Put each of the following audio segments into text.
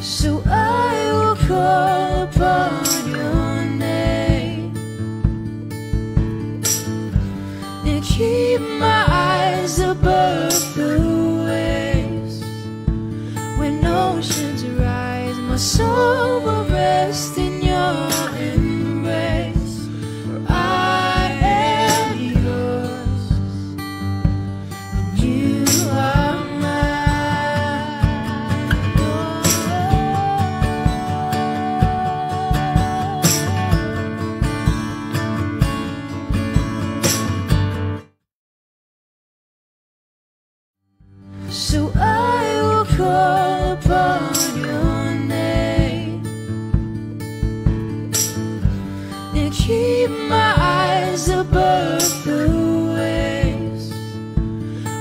So I will call upon your name and keep my eyes above the waves. When oceans rise, my soul will rest in your embrace. For I am yours, and you are so I will call upon your name and keep my eyes above the waves.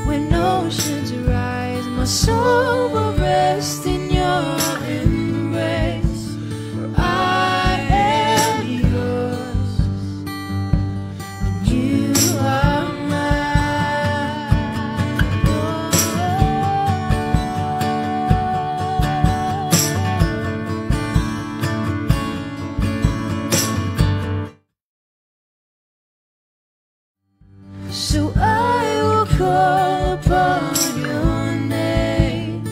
When oceans rise, my soul will rest in your embrace. For I am yours, and you are so I will call upon your name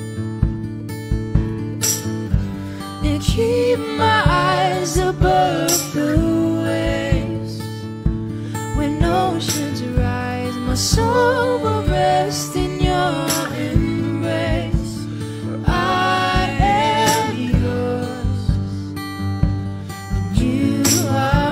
and keep my eyes above the waves. When oceans rise, my soul will rest in your embrace. For I am yours, and you are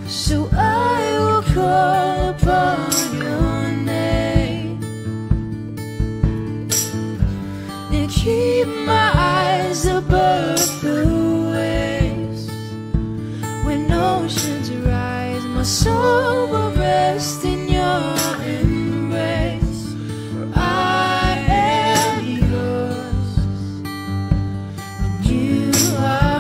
so I will call upon your name and keep my eyes above the waves. When oceans rise, my soul will rest in your embrace. For I am yours, and you are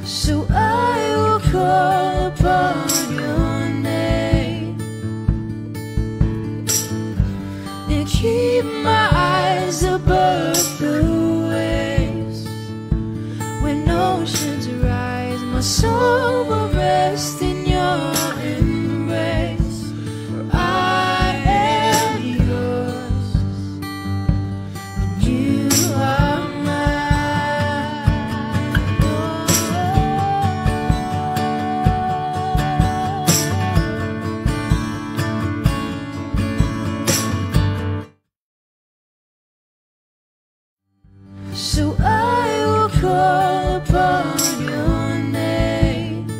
so I will call upon your name and keep my eyes above the waves. When oceans rise, my soul will rest in your embrace. For I am yours, and you are so I will call upon your name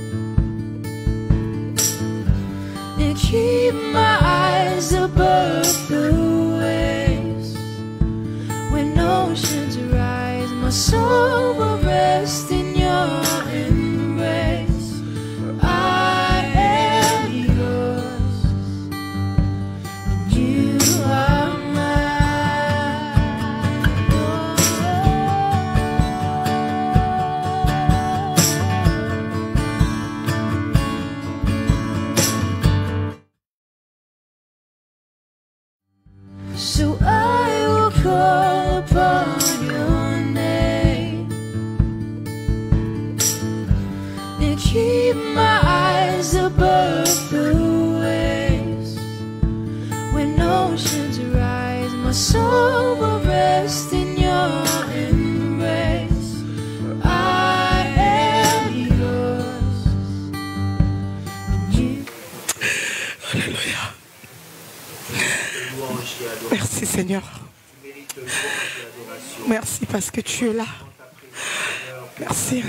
and keep my eyes above the waves. When oceans rise, my soul will rest in your embrace. For I am yours, and you are so I will call upon your name and keep my eyes above the waves. When oceans rise, my soul will rest in your embrace. For I am yours, and you. Alléluia. Merci Seigneur. Merci parce que tu es là. Merci.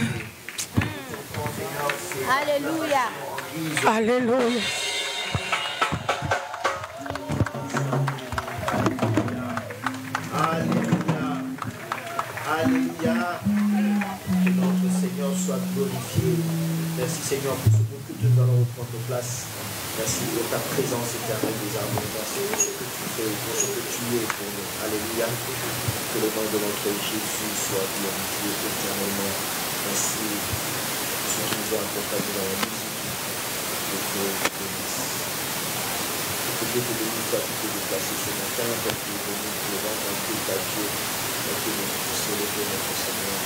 Alléluia. Alléluia. Alléluia. Alléluia. Que notre Seigneur Seigneur, soit glorifié. Merci Seigneur pour ce beau culte, nous allons reprendre nos places. Merci pour ta présence éternelle des armes. Merci pour ce que tu fais, pour ce que tu es pour nous. Alléluia. Que le nom de notre Jésus soit glorifié éternellement. Merci pour ce qui nous a accompagnés dans la musique. Que Dieu te bénisse. Que Dieu te bénisse, toi qui t'es déplacé ce matin, toi qui es venu pour rendre un culte à Dieu, toi qui es venu pour célébrer notre Seigneur.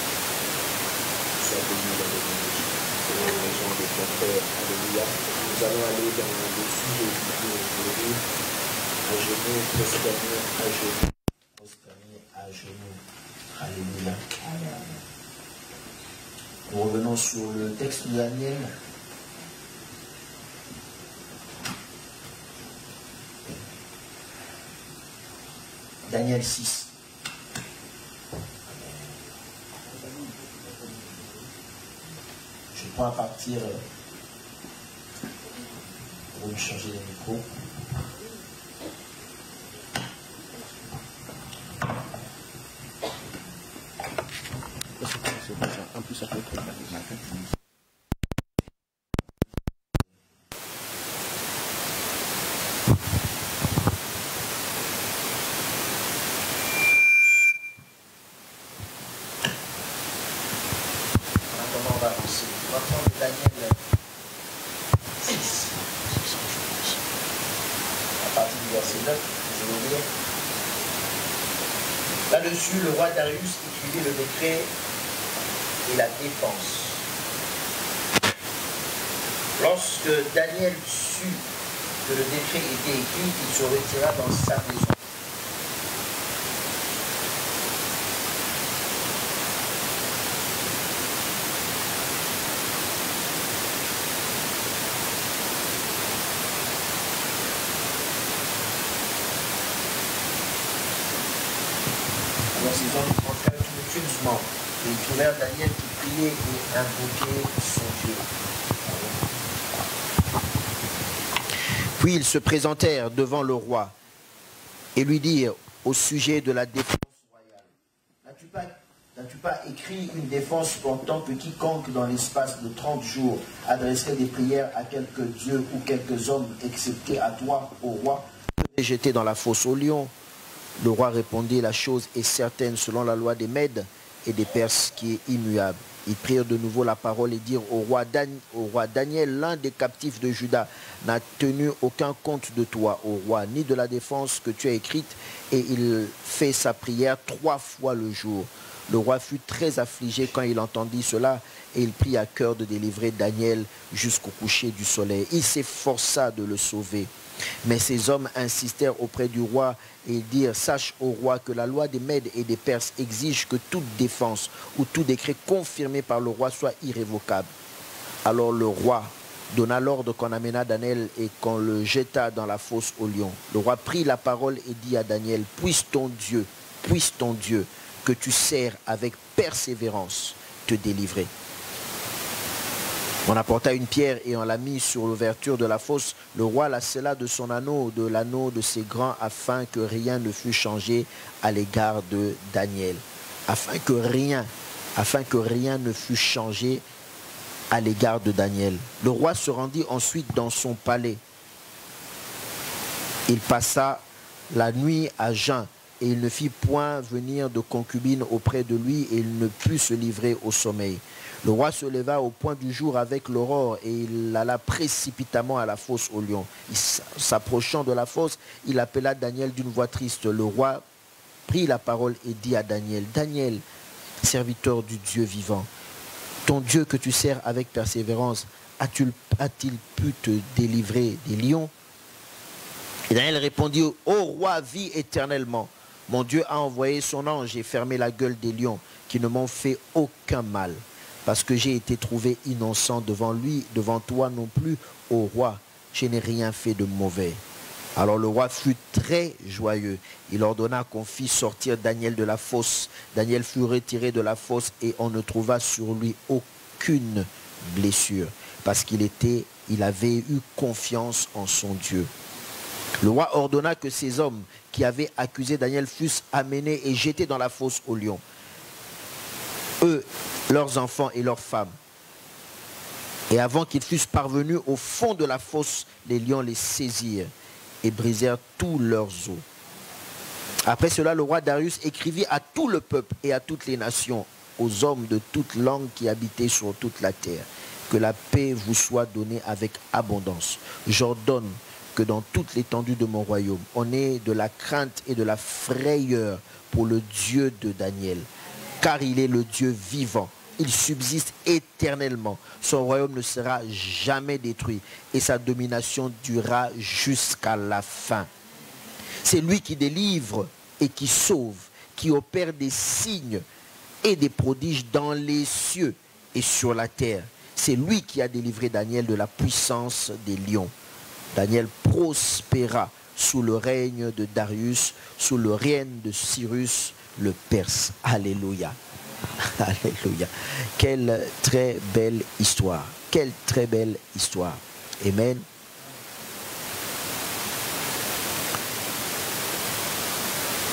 Sois béni dans le nom de Jésus. C'est la raison de ton Père. Alléluia. Nous allons aller dans le sujet du jour aujourd'hui. À genoux, prosterné à genoux. Prosterné à genoux. Alléluia. Nous revenons sur le texte de Daniel. Daniel 6. Je prends à partir pour me changer les micros. En plus, ça peut être Là-dessus, le roi Darius écrivit le décret et la défense. Lorsque Daniel sut que le décret était écrit, il se retira dans sa maison. Et ils trouvèrent Daniel qui priait et invoquait son Dieu. Puis ils se présentèrent devant le roi et lui dirent au sujet de la défense royale. N'as-tu pas écrit une défense pendant que quiconque dans l'espace de 30 jours adresserait des prières à quelques dieux ou quelques hommes, excepté à toi, ô roi, serait jeté dans la fosse aux lions? Le roi répondit, la chose est certaine selon la loi des Mèdes et des Perses qui est immuable. Ils prirent de nouveau la parole et dirent au roi Daniel, l'un des captifs de Juda, n'a tenu aucun compte de toi, ô roi, ni de la défense que tu as écrite, et il fait sa prière 3 fois le jour. Le roi fut très affligé quand il entendit cela, et il prit à cœur de délivrer Daniel jusqu'au coucher du soleil. Il s'efforça de le sauver. Mais ces hommes insistèrent auprès du roi et dirent, sache au roi que la loi des Mèdes et des Perses exige que toute défense ou tout décret confirmé par le roi soit irrévocable. Alors le roi donna l'ordre qu'on amena Daniel et qu'on le jeta dans la fosse aux lions. Le roi prit la parole et dit à Daniel, puisse ton Dieu que tu sers avec persévérance te délivrer. On apporta une pierre et on la mit sur l'ouverture de la fosse. Le roi la scella de son anneau, de l'anneau de ses grands, afin que rien ne fût changé à l'égard de Daniel. Afin que rien ne fût changé à l'égard de Daniel. Le roi se rendit ensuite dans son palais. Il passa la nuit à jeun et il ne fit point venir de concubine auprès de lui et il ne put se livrer au sommeil. Le roi se leva au point du jour avec l'aurore et il alla précipitamment à la fosse aux lions. S'approchant de la fosse, il appela Daniel d'une voix triste. Le roi prit la parole et dit à Daniel, Daniel, serviteur du Dieu vivant, ton Dieu que tu sers avec persévérance, a-t-il pu te délivrer des lions? Et Daniel répondit, ô roi, vis éternellement. Mon Dieu a envoyé son ange et fermé la gueule des lions qui ne m'ont fait aucun mal. Parce que j'ai été trouvé innocent devant lui, devant toi non plus, ô roi, je n'ai rien fait de mauvais. Alors le roi fut très joyeux. Il ordonna qu'on fît sortir Daniel de la fosse. Daniel fut retiré de la fosse et on ne trouva sur lui aucune blessure, parce qu'il avait eu confiance en son Dieu. Le roi ordonna que ces hommes qui avaient accusé Daniel fussent amenés et jetés dans la fosse aux lions. leurs enfants et leurs femmes. Et avant qu'ils fussent parvenus au fond de la fosse, les lions les saisirent et brisèrent tous leurs os. Après cela, le roi Darius écrivit à tout le peuple et à toutes les nations, aux hommes de toute langue qui habitaient sur toute la terre, que la paix vous soit donnée avec abondance. J'ordonne que dans toute l'étendue de mon royaume, on ait de la crainte et de la frayeur pour le Dieu de Daniel, car il est le Dieu vivant. Il subsiste éternellement. Son royaume ne sera jamais détruit et sa domination durera jusqu'à la fin. C'est lui qui délivre et qui sauve, qui opère des signes et des prodiges dans les cieux et sur la terre. C'est lui qui a délivré Daniel de la puissance des lions. Daniel prospéra sous le règne de Darius, sous le règne de Cyrus le Perse. Alléluia. Alléluia. Quelle très belle histoire. Quelle très belle histoire. Amen.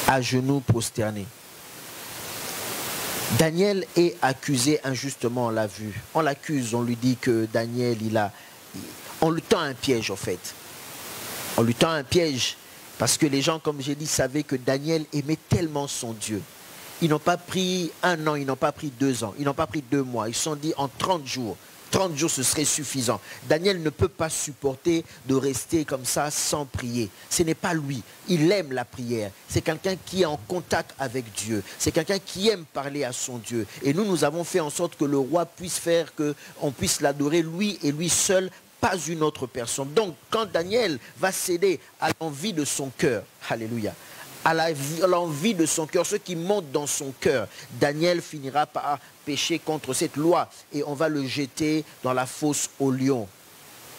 À genoux prosternés. Daniel est accusé injustement, on l'a vu. On l'accuse, on lui dit que Daniel, on lui tend un piège en fait. On lui tend un piège parce que les gens, comme j'ai dit, savaient que Daniel aimait tellement son Dieu. Ils n'ont pas pris 1 an, ils n'ont pas pris 2 ans, ils n'ont pas pris 2 mois. Ils se sont dit en 30 jours. 30 jours, ce serait suffisant. Daniel ne peut pas supporter de rester comme ça sans prier. Ce n'est pas lui. Il aime la prière. C'est quelqu'un qui est en contact avec Dieu. C'est quelqu'un qui aime parler à son Dieu. Et nous avons fait en sorte que le roi puisse faire qu'on puisse l'adorer lui et lui seul, pas une autre personne. Donc, quand Daniel va céder à l'envie de son cœur, alléluia, à l'envie de son cœur, ce qui monte dans son cœur, Daniel finira par pécher contre cette loi et on va le jeter dans la fosse aux lions.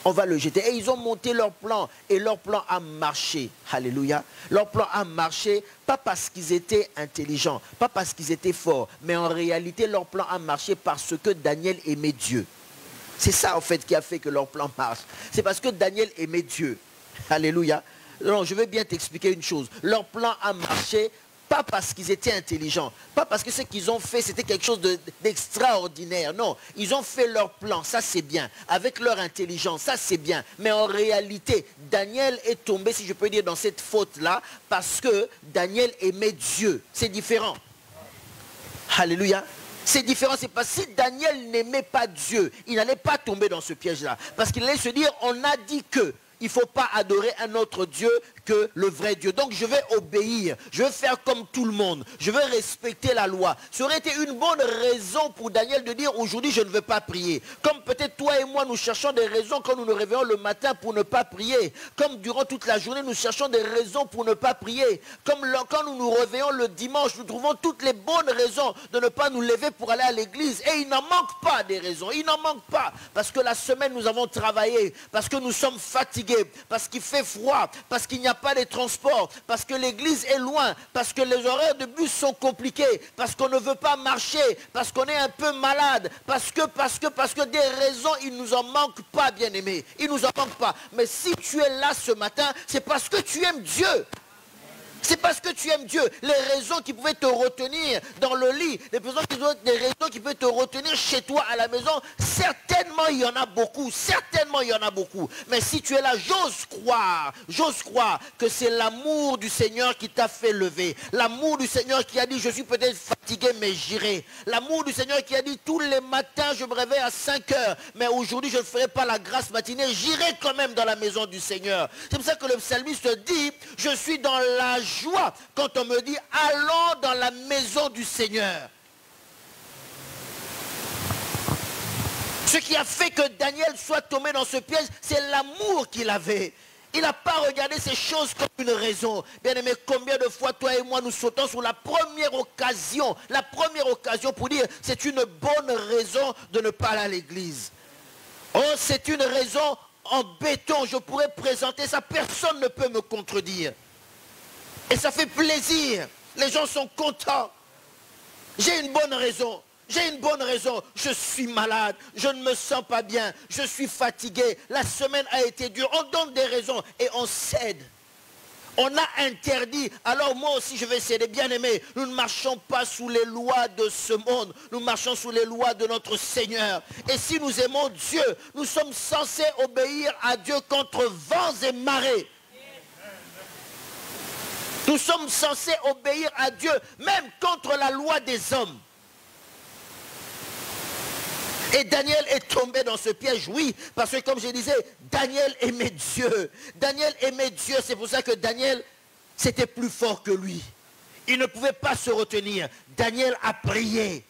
On va le jeter. Et ils ont monté leur plan et leur plan a marché. Alléluia. Leur plan a marché, pas parce qu'ils étaient intelligents, pas parce qu'ils étaient forts, mais en réalité leur plan a marché parce que Daniel aimait Dieu. C'est ça en fait qui a fait que leur plan marche. C'est parce que Daniel aimait Dieu. Alléluia. Non, je vais bien t'expliquer une chose. Leur plan a marché, pas parce qu'ils étaient intelligents, pas parce que ce qu'ils ont fait, c'était quelque chose d'extraordinaire. Non, ils ont fait leur plan, ça c'est bien. Avec leur intelligence, ça c'est bien. Mais en réalité, Daniel est tombé, si je peux dire, dans cette faute-là, parce que Daniel aimait Dieu. C'est différent. Alléluia. C'est différent, c'est parce que si Daniel n'aimait pas Dieu, il n'allait pas tomber dans ce piège-là. Parce qu'il allait se dire, on a dit que il ne faut pas adorer un autre Dieu que le vrai Dieu. Donc je vais obéir, je vais faire comme tout le monde, je vais respecter la loi. Ça aurait été une bonne raison pour Daniel de dire aujourd'hui je ne veux pas prier. Comme peut-être toi et moi nous cherchons des raisons quand nous nous réveillons le matin pour ne pas prier. Comme durant toute la journée nous cherchons des raisons pour ne pas prier. Comme quand nous nous réveillons le dimanche, nous trouvons toutes les bonnes raisons de ne pas nous lever pour aller à l'église. Et il n'en manque pas des raisons, il n'en manque pas. Parce que la semaine nous avons travaillé, parce que nous sommes fatigués, parce qu'il fait froid, parce qu'il n'y a pas de transport, parce que l'église est loin, parce que les horaires de bus sont compliqués, parce qu'on ne veut pas marcher, parce qu'on est un peu malade, parce que des raisons, il ne nous en manque pas, bien-aimés. Il ne nous en manque pas. Mais si tu es là ce matin, c'est parce que tu aimes Dieu. C'est parce que tu aimes Dieu. Les raisons qui pouvaient te retenir dans le lit, les raisons qui pouvaient te retenir chez toi à la maison, certainement il y en a beaucoup. Certainement il y en a beaucoup. Mais si tu es là, j'ose croire que c'est l'amour du Seigneur qui t'a fait lever. L'amour du Seigneur qui a dit, je suis peut-être fatigué, mais j'irai. L'amour du Seigneur qui a dit, tous les matins, je me réveille à 5 heures, mais aujourd'hui, je ne ferai pas la grâce matinée, j'irai quand même dans la maison du Seigneur. C'est pour ça que le psalmiste dit, je suis dans la joie quand on me dit allons dans la maison du Seigneur. Ce qui a fait que Daniel soit tombé dans ce piège, c'est l'amour qu'il avait. Il n'a pas regardé ces choses comme une raison. Bien aimé, combien de fois toi et moi nous sautons sur la première occasion pour dire c'est une bonne raison de ne pas aller à l'église. Oh, c'est une raison en béton, je pourrais présenter ça, personne ne peut me contredire. Et ça fait plaisir. Les gens sont contents. J'ai une bonne raison. J'ai une bonne raison. Je suis malade. Je ne me sens pas bien. Je suis fatigué. La semaine a été dure. On donne des raisons et on cède. On a interdit. Alors moi aussi je vais céder. Bien aimé, nous ne marchons pas sous les lois de ce monde. Nous marchons sous les lois de notre Seigneur. Et si nous aimons Dieu, nous sommes censés obéir à Dieu contre vents et marées. Nous sommes censés obéir à Dieu, même contre la loi des hommes. Et Daniel est tombé dans ce piège, oui, parce que comme je disais, Daniel aimait Dieu. Daniel aimait Dieu, c'est pour ça que Daniel, c'était plus fort que lui. Il ne pouvait pas se retenir. Daniel a prié.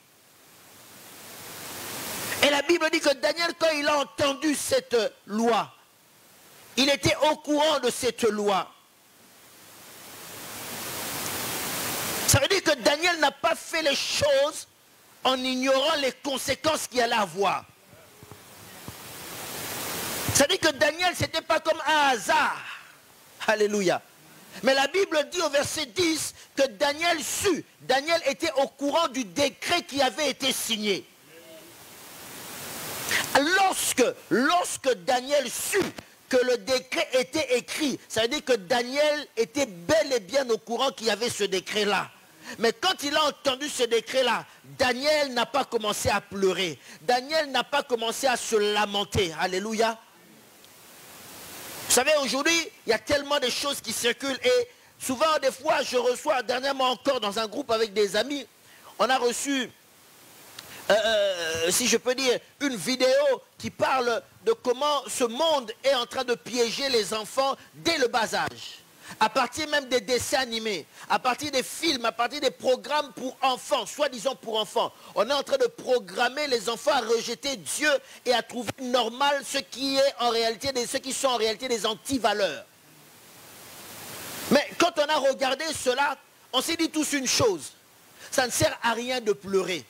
Et la Bible dit que Daniel, quand il a entendu cette loi, il était au courant de cette loi. Ça veut dire que Daniel n'a pas fait les choses en ignorant les conséquences qu'il allait avoir. Ça veut dire que Daniel, ce n'était pas comme un hasard. Alléluia. Mais la Bible dit au verset 10 que Daniel sut. Daniel était au courant du décret qui avait été signé. Lorsque Daniel sut que le décret était écrit, ça veut dire que Daniel était bel et bien au courant qu'il y avait ce décret-là. Mais quand il a entendu ce décret-là, Daniel n'a pas commencé à pleurer. Daniel n'a pas commencé à se lamenter. Alléluia. Vous savez, aujourd'hui, il y a tellement de choses qui circulent. Et souvent, des fois, je reçois, dernièrement encore, dans un groupe avec des amis, on a reçu, si je peux dire, une vidéo qui parle de comment ce monde est en train de piéger les enfants dès le bas âge. À partir même des dessins animés, à partir des films, à partir des programmes pour enfants, soi-disant pour enfants. On est en train de programmer les enfants à rejeter Dieu et à trouver normal ce qui sont en réalité des antivaleurs. Mais quand on a regardé cela, on s'est dit tous une chose. Ça ne sert à rien de pleurer.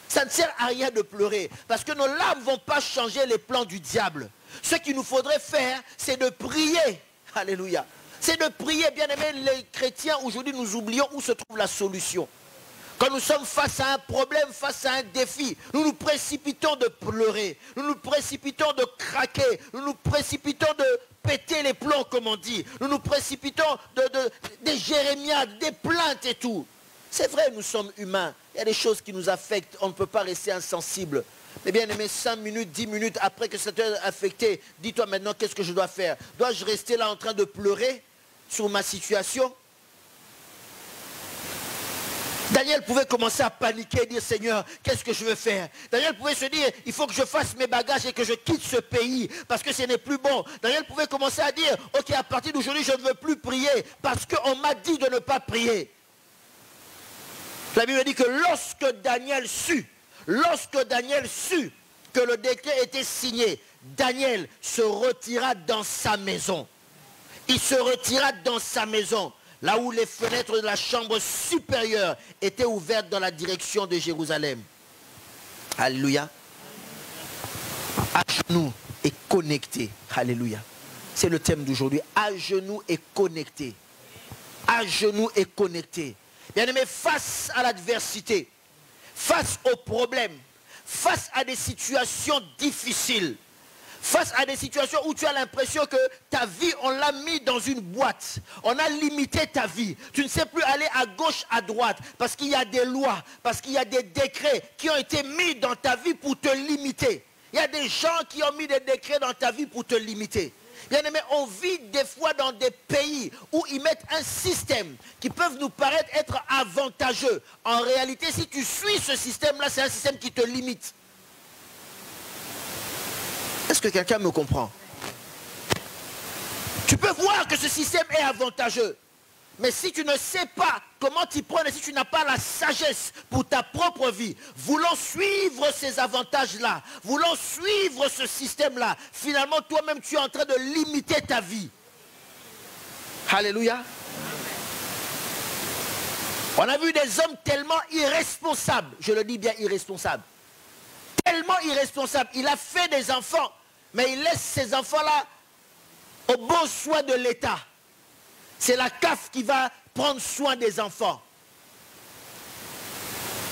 Ça ne sert à rien de pleurer. Parce que nos larmes ne vont pas changer les plans du diable. Ce qu'il nous faudrait faire, c'est de prier. Alléluia. C'est de prier, bien aimés, les chrétiens, aujourd'hui nous oublions où se trouve la solution. Quand nous sommes face à un problème, face à un défi, nous nous précipitons de pleurer, nous nous précipitons de craquer, nous nous précipitons de péter les plombs, comme on dit. Nous nous précipitons des jérémiades, des plaintes et tout. C'est vrai, nous sommes humains. Il y a des choses qui nous affectent, on ne peut pas rester insensible. Mais bien aimé, 5 minutes, 10 minutes après que ça t'ait affecté, dis-toi maintenant qu'est-ce que je dois faire. Dois-je rester là en train de pleurer sur ma situation? Daniel pouvait commencer à paniquer et dire, Seigneur, qu'est-ce que je veux faire? Daniel pouvait se dire, il faut que je fasse mes bagages et que je quitte ce pays parce que ce n'est plus bon. Daniel pouvait commencer à dire, ok, à partir d'aujourd'hui, je ne veux plus prier parce qu'on m'a dit de ne pas prier. La Bible dit que lorsque Daniel sut que le décret était signé, Daniel se retira dans sa maison. Il se retira dans sa maison, là où les fenêtres de la chambre supérieure étaient ouvertes dans la direction de Jérusalem. Alléluia. À genoux et connecté. Alléluia. C'est le thème d'aujourd'hui. À genoux et connecté. À genoux et connecté. Bien aimé, face à l'adversité, face aux problèmes, face à des situations difficiles, face à des situations où tu as l'impression que ta vie, on l'a mis dans une boîte. On a limité ta vie. Tu ne sais plus aller à gauche, à droite, parce qu'il y a des lois, parce qu'il y a des décrets qui ont été mis dans ta vie pour te limiter. Il y a des gens qui ont mis des décrets dans ta vie pour te limiter. Bien aimé, on vit des fois dans des pays où ils mettent un système qui peut nous paraître être avantageux. En réalité, si tu suis ce système-là, c'est un système qui te limite. Est-ce que quelqu'un me comprend? Tu peux voir que ce système est avantageux. Mais si tu ne sais pas comment t'y prendre et si tu n'as pas la sagesse pour ta propre vie, voulant suivre ces avantages-là, voulant suivre ce système-là, finalement toi-même tu es en train de limiter ta vie. Alléluia. On a vu des hommes tellement irresponsables, je le dis bien irresponsables, tellement irresponsables. Il a fait des enfants, mais il laisse ces enfants-là au bon soin de l'État. C'est la CAF qui va prendre soin des enfants.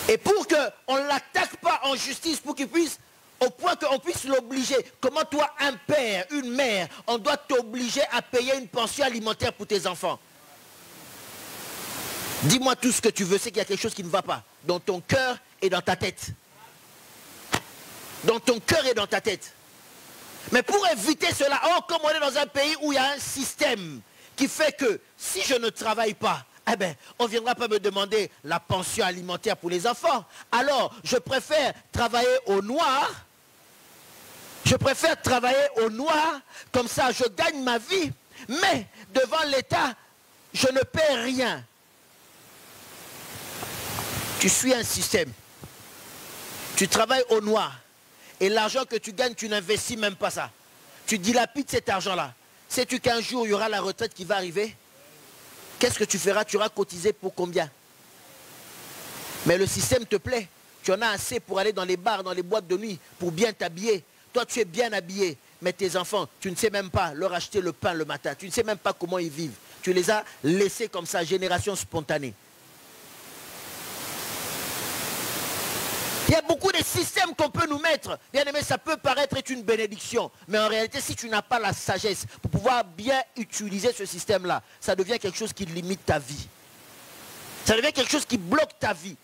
Et pour qu'on ne l'attaque pas en justice, pour qu'il puisse, au point qu'on puisse l'obliger. Comment toi, un père, une mère, on doit t'obliger à payer une pension alimentaire pour tes enfants? Dis-moi tout ce que tu veux, c'est qu'il y a quelque chose qui ne va pas. Dans ton cœur et dans ta tête. Dans ton cœur et dans ta tête. Mais pour éviter cela, comme on est dans un pays où il y a un système qui fait que si je ne travaille pas, eh ben, on ne viendra pas me demander la pension alimentaire pour les enfants. Alors, je préfère travailler au noir. Je préfère travailler au noir, comme ça je gagne ma vie. Mais devant l'État, je ne paie rien. Tu suis un système. Tu travailles au noir. Et l'argent que tu gagnes, tu n'investis même pas ça. Tu dilapides cet argent-là. Sais-tu qu'un jour, il y aura la retraite qui va arriver? Qu'est-ce que tu feras? Tu auras cotisé pour combien? Mais le système te plaît. Tu en as assez pour aller dans les bars, dans les boîtes de nuit, pour bien t'habiller. Toi, tu es bien habillé. Mais tes enfants, tu ne sais même pas leur acheter le pain le matin. Tu ne sais même pas comment ils vivent. Tu les as laissés comme ça, génération spontanée. Il y a beaucoup de systèmes qu'on peut nous mettre. Bien aimé, ça peut paraître être une bénédiction. Mais en réalité, si tu n'as pas la sagesse pour pouvoir bien utiliser ce système-là, ça devient quelque chose qui limite ta vie. Ça devient quelque chose qui bloque ta vie.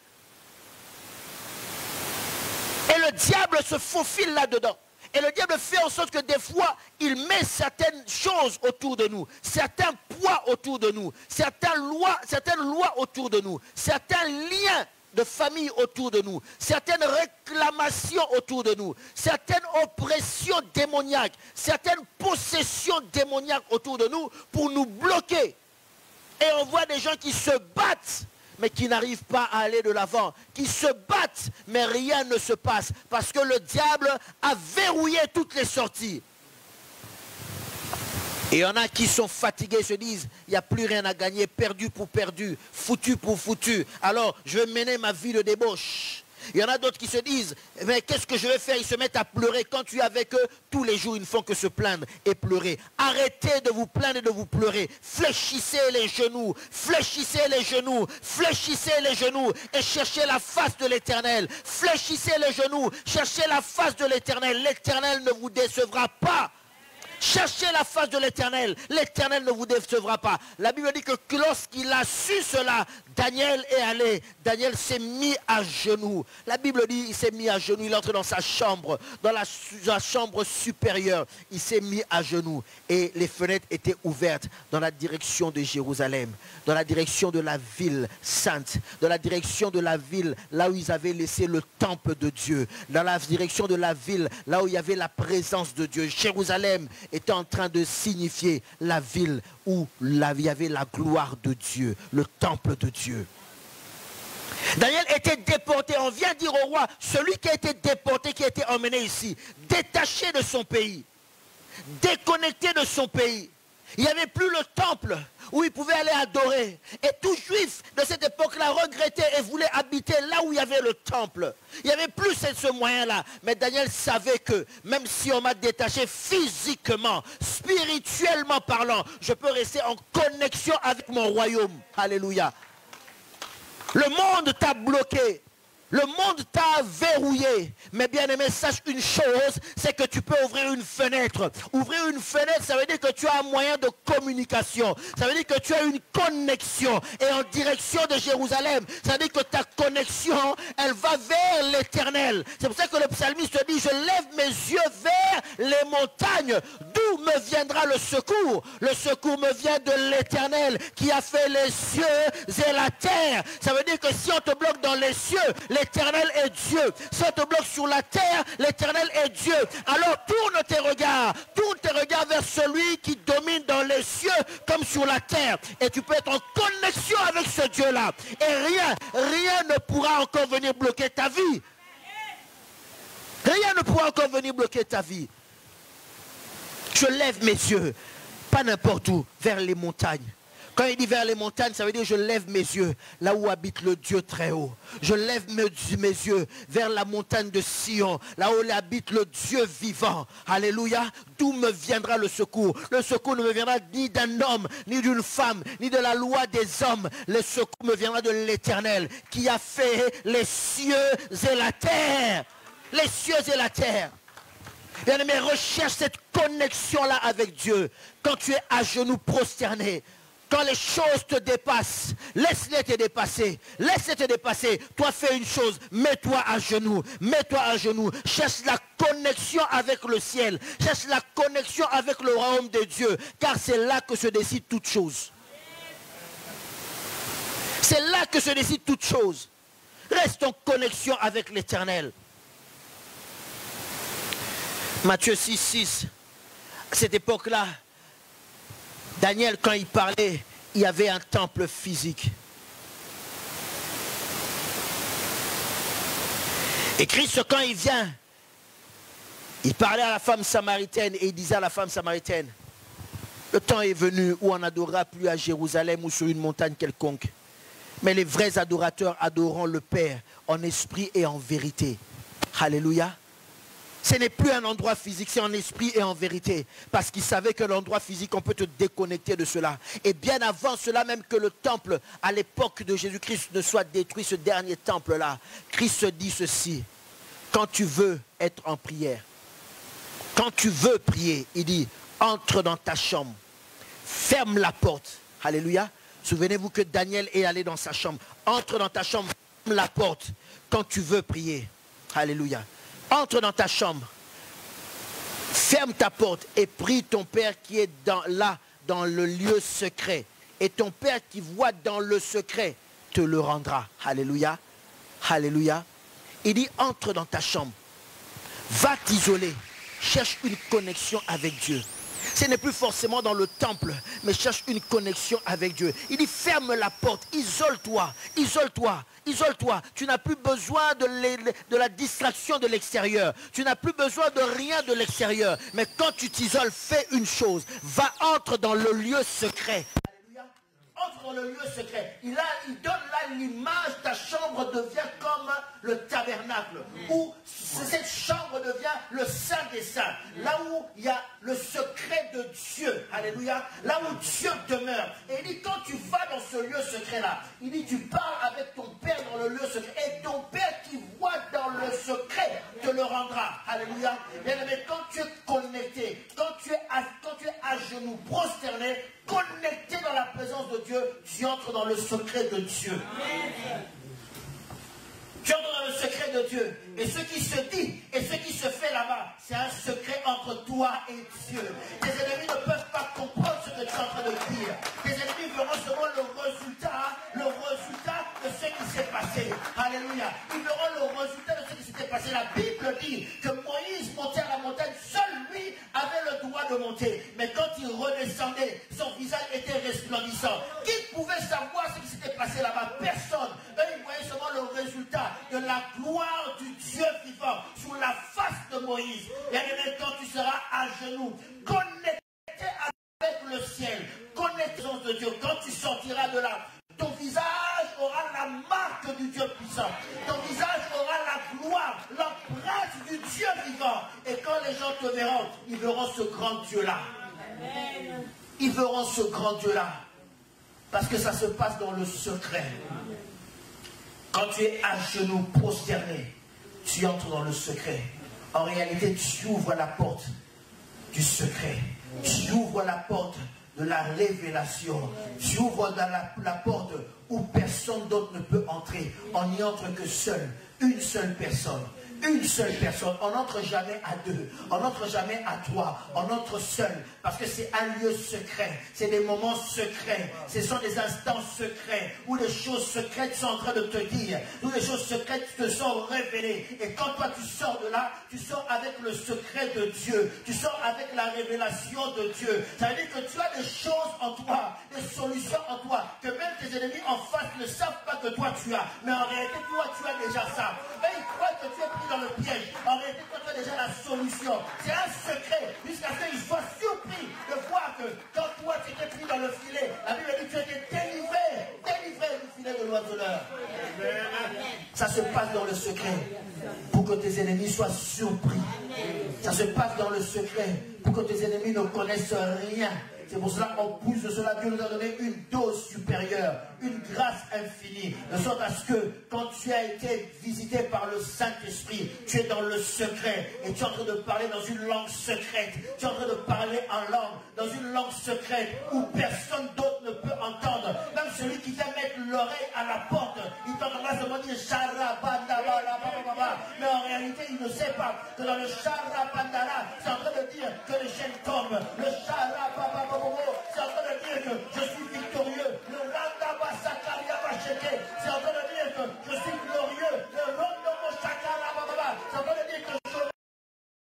Et le diable se faufile là-dedans. Et le diable fait en sorte que des fois, il met certaines choses autour de nous, certains poids autour de nous, certaines lois autour de nous, certains liens de famille autour de nous, certaines réclamations autour de nous, certaines oppressions démoniaques, certaines possessions démoniaques autour de nous pour nous bloquer. Et on voit des gens qui se battent, mais qui n'arrivent pas à aller de l'avant, qui se battent, mais rien ne se passe, parce que le diable a verrouillé toutes les sorties. Et il y en a qui sont fatigués, se disent, il n'y a plus rien à gagner, perdu pour perdu, foutu pour foutu. Alors, je vais mener ma vie de débauche. Il y en a d'autres qui se disent, mais qu'est-ce que je vais faire? Ils se mettent à pleurer. Quand tu es avec eux, tous les jours, ils ne font que se plaindre et pleurer. Arrêtez de vous plaindre et de vous pleurer. Fléchissez les genoux, fléchissez les genoux, fléchissez les genoux et cherchez la face de l'Éternel. Fléchissez les genoux, cherchez la face de l'Éternel. L'Éternel ne vous décevra pas. Cherchez la face de l'Éternel. L'Éternel ne vous décevra pas. La Bible dit que lorsqu'il a su cela, Daniel est allé. Daniel s'est mis à genoux. La Bible dit il s'est mis à genoux. Il est entré dans sa chambre, dans la chambre supérieure. Il s'est mis à genoux. Et les fenêtres étaient ouvertes dans la direction de Jérusalem, dans la direction de la ville sainte, dans la direction de la ville là où ils avaient laissé le temple de Dieu, dans la direction de la ville là où il y avait la présence de Dieu. Jérusalem était en train de signifier la ville où il y avait la gloire de Dieu, le temple de Dieu. Daniel était déporté. On vient dire au roi, celui qui a été déporté, qui a été emmené ici, détaché de son pays, déconnecté de son pays. Il n'y avait plus le temple où il pouvait aller adorer. Et tout juif de cette époque-là regrettait et voulait habiter là où il y avait le temple. Il n'y avait plus ce moyen-là. Mais Daniel savait que même si on m'a détaché physiquement, spirituellement parlant, je peux rester en connexion avec mon royaume. Alléluia. Le monde t'a bloqué. Le monde t'a verrouillé. Mais bien aimé, sache une chose, c'est que tu peux ouvrir une fenêtre. Ouvrir une fenêtre, ça veut dire que tu as un moyen de communication. Ça veut dire que tu as une connexion. Et en direction de Jérusalem, ça veut dire que ta connexion, elle va vers l'Éternel. C'est pour ça que le psalmiste dit, je lève mes yeux vers les montagnes. D'où me viendra le secours? Le secours me vient de l'Éternel qui a fait les cieux et la terre. Ça veut dire que si on te bloque dans les cieux, l'Éternel est Dieu. Si on te bloque sur la terre, l'Éternel est Dieu. Alors tourne tes regards vers celui qui domine dans les cieux comme sur la terre. Et tu peux être en connexion avec ce Dieu-là. Et rien ne pourra encore venir bloquer ta vie. Rien ne pourra encore venir bloquer ta vie. Je lève mes yeux, pas n'importe où, vers les montagnes. Quand il dit vers les montagnes, ça veut dire je lève mes yeux là où habite le Dieu très haut. Je lève mes yeux vers la montagne de Sion, là où habite le Dieu vivant. Alléluia. D'où me viendra le secours? Le secours ne me viendra ni d'un homme, ni d'une femme, ni de la loi des hommes. Le secours me viendra de l'Éternel qui a fait les cieux et la terre. Les cieux et la terre. Bien aimé, recherche cette connexion-là avec Dieu. Quand tu es à genoux prosterné, Quand les choses te dépassent, laisse-les te dépasser. Laisse-les te dépasser. Toi, fais une chose. Mets-toi à genoux. Mets-toi à genoux. Cherche la connexion avec le ciel. Cherche la connexion avec le royaume de Dieu. Car c'est là que se décide toute chose. C'est là que se décide toute chose. Reste en connexion avec l'Éternel. Matthieu 6, à cette époque-là, Daniel, quand il parlait, il y avait un temple physique. Et Christ, quand il vient, il parlait à la femme samaritaine et il disait à la femme samaritaine, le temps est venu où on n'adorera plus à Jérusalem ou sur une montagne quelconque. Mais les vrais adorateurs adoreront le Père en esprit et en vérité. Alléluia. Ce n'est plus un endroit physique, c'est en esprit et en vérité. Parce qu'il savait que l'endroit physique, on peut te déconnecter de cela. Et bien avant cela, même que le temple, à l'époque de Jésus-Christ, ne soit détruit, ce dernier temple-là, Christ se dit ceci. Quand tu veux être en prière, quand tu veux prier, il dit, entre dans ta chambre, ferme la porte. Alléluia. Souvenez-vous que Daniel est allé dans sa chambre. Entre dans ta chambre, ferme la porte quand tu veux prier. Alléluia. Entre dans ta chambre, ferme ta porte et prie ton Père qui est là, dans le lieu secret. Et ton Père qui voit dans le secret te le rendra. Alléluia. Alléluia. Il dit, entre dans ta chambre, va t'isoler, cherche une connexion avec Dieu. Ce n'est plus forcément dans le temple, mais cherche une connexion avec Dieu. Il dit, ferme la porte, isole-toi, isole-toi, isole-toi. Tu n'as plus besoin de la distraction de l'extérieur. Tu n'as plus besoin de rien de l'extérieur. Mais quand tu t'isoles, fais une chose. Va, entre dans le lieu secret. Alléluia. Entre dans le lieu secret. Il donne là l'image, ta chambre devient comme le tabernacle. Où cette chambre devient le Saint des Saints. Là où il y a le secret de Dieu. Alléluia. Là où Dieu demeure. Et il dit, quand tu vas dans ce lieu secret-là, il dit, tu parles avec ton Père dans le lieu secret. Et ton Père qui voit dans le secret te le rendra. Alléluia. Mais quand tu es connecté, quand tu es à genoux, prosterné, connecté dans la présence de Dieu, tu entres dans le secret de Dieu. Amen. Tu entres dans le secret de Dieu. Et ce qui se dit et ce qui se fait là-bas, c'est un secret entre toi et Dieu. Tes ennemis ne peuvent pas comprendre ce que tu es en train de dire. Tes ennemis verront seulement le résultat de ce qui s'est passé. Alléluia. Ils verront le résultat de ce qui s'était passé. La Bible dit que Moïse montait à la montagne, seul lui avait le droit de monter. Mais quand il redescendait, son visage était resplendissant. Qui pouvait savoir ce qui s'était passé là-bas? Personne. Eux, ils voyaient seulement le résultat de la gloire du Dieu vivant sur la face de Moïs. Et quand tu seras à genoux, connecté avec le ciel, connecté de Dieu, quand tu sortiras de là, ton visage aura la marque du Dieu puissant. Ton visage aura la gloire, l'empreinte du Dieu vivant. Et quand les gens te verront, ils verront ce grand Dieu-là. Ils verront ce grand Dieu-là. Parce que ça se passe dans le secret. Quand tu es à genoux prosterné, tu entres dans le secret. En réalité, tu ouvres la porte du secret. Tu ouvres la porte de la révélation. Tu ouvres la porte où personne d'autre ne peut entrer. On n'y entre que seul, une seule personne. Une seule personne. On n'entre jamais à deux. On n'entre jamais à trois. On entre seul. Parce que c'est un lieu secret. C'est des moments secrets. Ce sont des instants secrets. Où les choses secrètes sont en train de te dire. Où les choses secrètes te sont révélées. Et quand toi tu sors de là, tu sors avec le secret de Dieu. Tu sors avec la révélation de Dieu. Ça veut dire que tu as des choses en toi. Des solutions en toi. Que même tes ennemis en face ne savent pas que toi tu as. Mais en réalité, toi tu as déjà ça. Mais ils croient que tu es pris dans le piège. En réalité, toi, tu as déjà la solution. C'est un secret. Jusqu'à ce qu'ils soient surpris de voir que quand toi, tu étais pris dans le filet, la Bible dit que tu étais délivré du filet de l'oiseleur. Ça se passe dans le secret pour que tes ennemis soient surpris. Ça se passe dans le secret pour que tes ennemis ne connaissent rien. C'est pour cela qu'en plus de cela, Dieu nous a donné une dose supérieure, une grâce infinie, de sorte à ce que quand tu as été visité par le Saint-Esprit, tu es dans le secret et tu es en train de parler dans une langue secrète. Tu es en train de parler en langue, dans une langue secrète où personne d'autre ne peut entendre. Même celui qui vient mettre l'oreille à la porte, il t'entendra seulement dire Charabandabala. Mais en réalité, il ne sait pas que dans le Charabandala, c'est en train de dire que les chaînes tombent. Le Charabababo, c'est en train de dire que je suis victorieux. Le Randaba Sakaria Bacheke, c'est en train de dire que je suis glorieux. Le Rondomo Shakarababa, c'est en train de dire que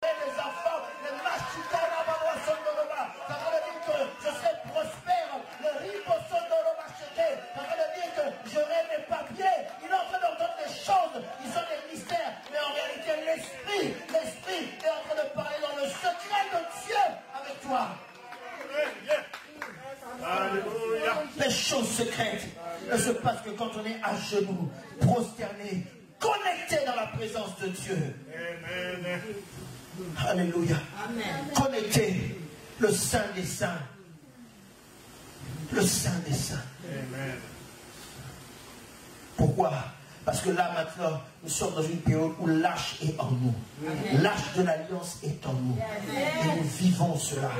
les enfants, les Machikarababa Sondoroba, c'est en train de dire que je serai prospère, le Ribo Sondoroba Cheke, c'est en train de dire que j'aurai mes papiers. Il est en train d'entendre des choses, ils sont des mystères, mais en réalité l'esprit est en train de parler dans le secret de Dieu avec toi. Alléluia. Les choses secrètes ne se passent que quand on est à genoux, prosterné, connecté dans la présence de Dieu. Amen. Alléluia. Amen. Connecté, le Saint des Saints. Le Saint des Saints. Amen. Pourquoi? Parce que là maintenant, nous sommes dans une période où l'arche est en nous. L'arche de l'alliance est en nous. Et nous vivons cela.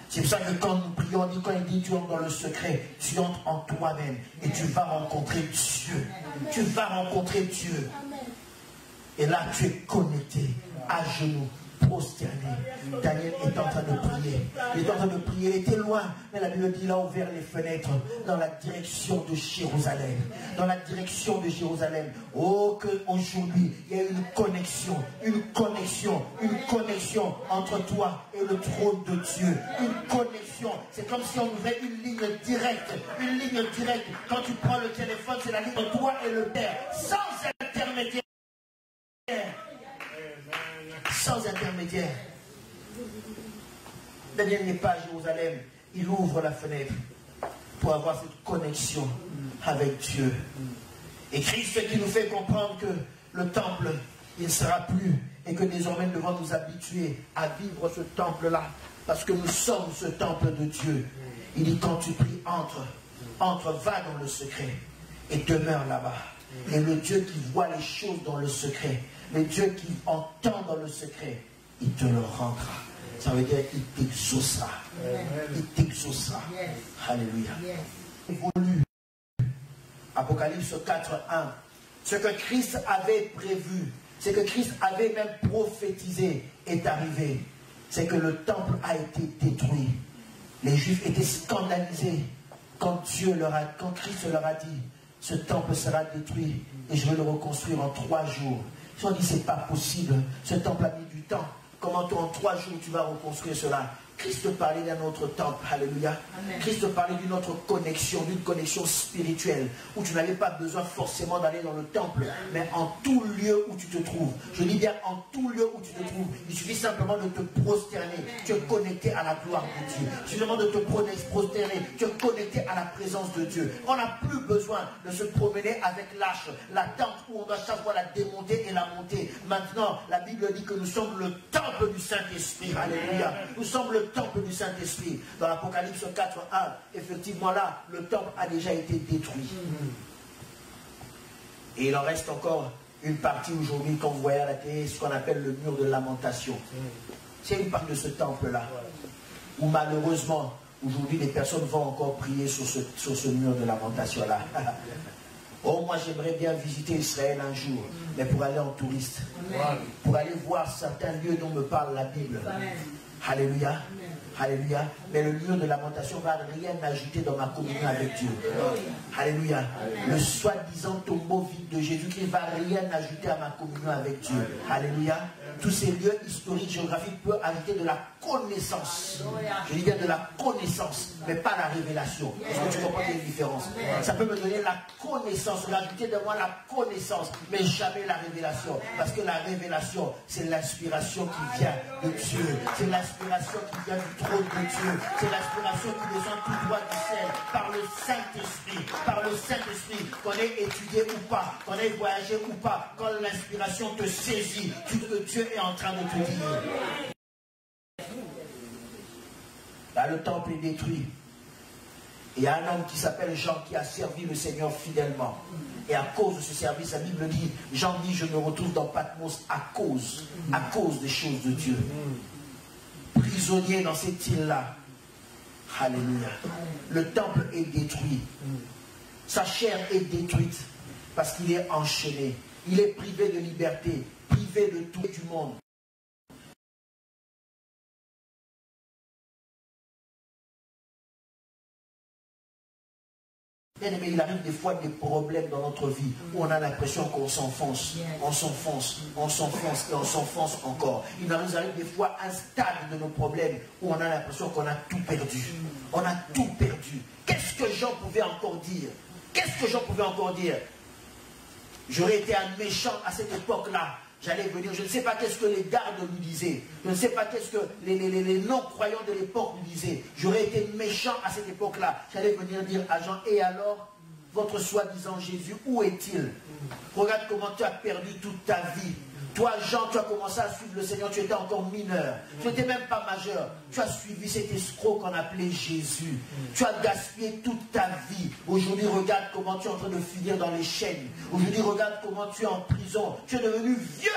C'est pour ça que quand nous prions, quand il dit tu entres dans le secret, tu entres en toi-même et tu vas rencontrer Dieu. Tu vas rencontrer Dieu. Et là, tu es connecté, à genoux, prosterné. Daniel est en train de prier. Il est en train de prier. Il était loin. Mais la Bible dit, il a ouvert les fenêtres dans la direction de Jérusalem. Dans la direction de Jérusalem. Oh, qu'aujourd'hui, il y a une connexion entre toi et le trône de Dieu. Une connexion. C'est comme si on ouvrait une ligne directe. Une ligne directe. Quand tu prends le téléphone, c'est la ligne entre toi et le Père. Sans intermédiaire. Sans intermédiaire. Daniel n'est pas à Jérusalem. Il ouvre la fenêtre pour avoir cette connexion avec Dieu. Et Christ qui nous fait comprendre que le temple, il ne sera plus. Et que désormais nous devons nous habituer à vivre ce temple-là. Parce que nous sommes ce temple de Dieu. Il dit quand tu pries, entre, va dans le secret. Et demeure là-bas. Et le Dieu qui voit les choses dans le secret, le Dieu qui entend dans le secret, il te le rendra. Ça veut dire qu'il t'exaucera. Il t'exaucera. Alléluia. Évolue. Apocalypse 4, 1. Ce que Christ avait prévu, ce que Christ avait même prophétisé est arrivé. C'est que le temple a été détruit. Les Juifs étaient scandalisés quand Christ leur a dit, ce temple sera détruit et je vais le reconstruire en 3 jours. Ils ont dit, c'est pas possible, ce temple a mis du temps. Comment toi en 3 jours tu vas reconstruire cela? Christ parlait d'un autre temple, alléluia. Amen. Christ parlait d'une autre connexion, d'une connexion spirituelle, où tu n'avais pas besoin forcément d'aller dans le temple, mais en tout lieu où tu te trouves. Je dis bien en tout lieu où tu te trouves. Il suffit simplement de te prosterner, tu es connecté à la gloire de Dieu. Il suffit simplement de te prosterner, tu es connecté à la présence de Dieu. On n'a plus besoin de se promener avec l'arche, la tente où on doit chaque fois la démonter et la monter. Maintenant, la Bible dit que nous sommes le temple du Saint-Esprit, alléluia. Nous sommes le temple du Saint-Esprit. Dans l'Apocalypse 4, 1, effectivement là, le temple a déjà été détruit. Et il en reste encore une partie aujourd'hui, quand vous voyez à la télé, ce qu'on appelle le mur de lamentation. C'est une partie de ce temple-là, où malheureusement, aujourd'hui, les personnes vont encore prier sur ce mur de lamentation-là. Oh, moi j'aimerais bien visiter Israël un jour, mais pour aller en touriste, pour aller voir certains lieux dont me parle la Bible. Alléluia. Alléluia. Mais le lieu de lamentation ne va rien ajouter dans ma communion avec Dieu. Alléluia. Le soi-disant tombeau vide de Jésus-Christ ne va rien ajouter à ma communion avec Dieu. Alléluia. Tous ces lieux historiques, géographiques peuvent ajouter de la connaissance. Je dis bien de la connaissance, mais pas la révélation. Est-ce que tu comprends les différences? Ça peut me donner la connaissance, rajouter de moi la connaissance, mais jamais la révélation. Parce que la révélation, c'est l'inspiration qui vient de Dieu. C'est l'inspiration qui vient du trône de Dieu. C'est l'inspiration qui descend tout droit du ciel par le Saint-Esprit. Par le Saint-Esprit, qu'on ait étudié ou pas, qu'on ait voyagé ou pas, quand l'inspiration te saisit, tout ce que Dieu est en train de te dire. Là, le temple est détruit. Il y a un homme qui s'appelle Jean qui a servi le Seigneur fidèlement. Et à cause de ce service, la Bible dit, Jean dit, je me retrouve dans Patmos à cause des choses de Dieu. Prisonnier dans cette île-là. Alléluia. Le temple est détruit. Sa chair est détruite parce qu'il est enchaîné. Il est privé de liberté, privé de tout du monde. Bien aimé, il arrive des fois des problèmes dans notre vie où on a l'impression qu'on s'enfonce, on s'enfonce, on s'enfonce et on s'enfonce encore. Il nous arrive des fois un stade de nos problèmes où on a l'impression qu'on a tout perdu. On a tout perdu. Qu'est-ce que Jean pouvait encore dire? Qu'est-ce que Jean pouvait encore dire? J'aurais été un méchant à cette époque-là. J'allais venir, je ne sais pas qu'est-ce que les gardes lui disaient. Je ne sais pas qu'est-ce que les non-croyants de l'époque lui disaient. J'aurais été méchant à cette époque-là. J'allais venir dire à Jean, et alors, votre soi-disant Jésus, où est-il? Regarde comment tu as perdu toute ta vie. Toi, Jean, tu as commencé à suivre le Seigneur, tu étais encore mineur. Tu n'étais même pas majeur. Tu as suivi cet escroc qu'on appelait Jésus. Tu as gaspillé toute ta vie. Aujourd'hui, regarde comment tu es en train de finir dans les chaînes. Aujourd'hui, regarde comment tu es en prison. Tu es devenu vieux.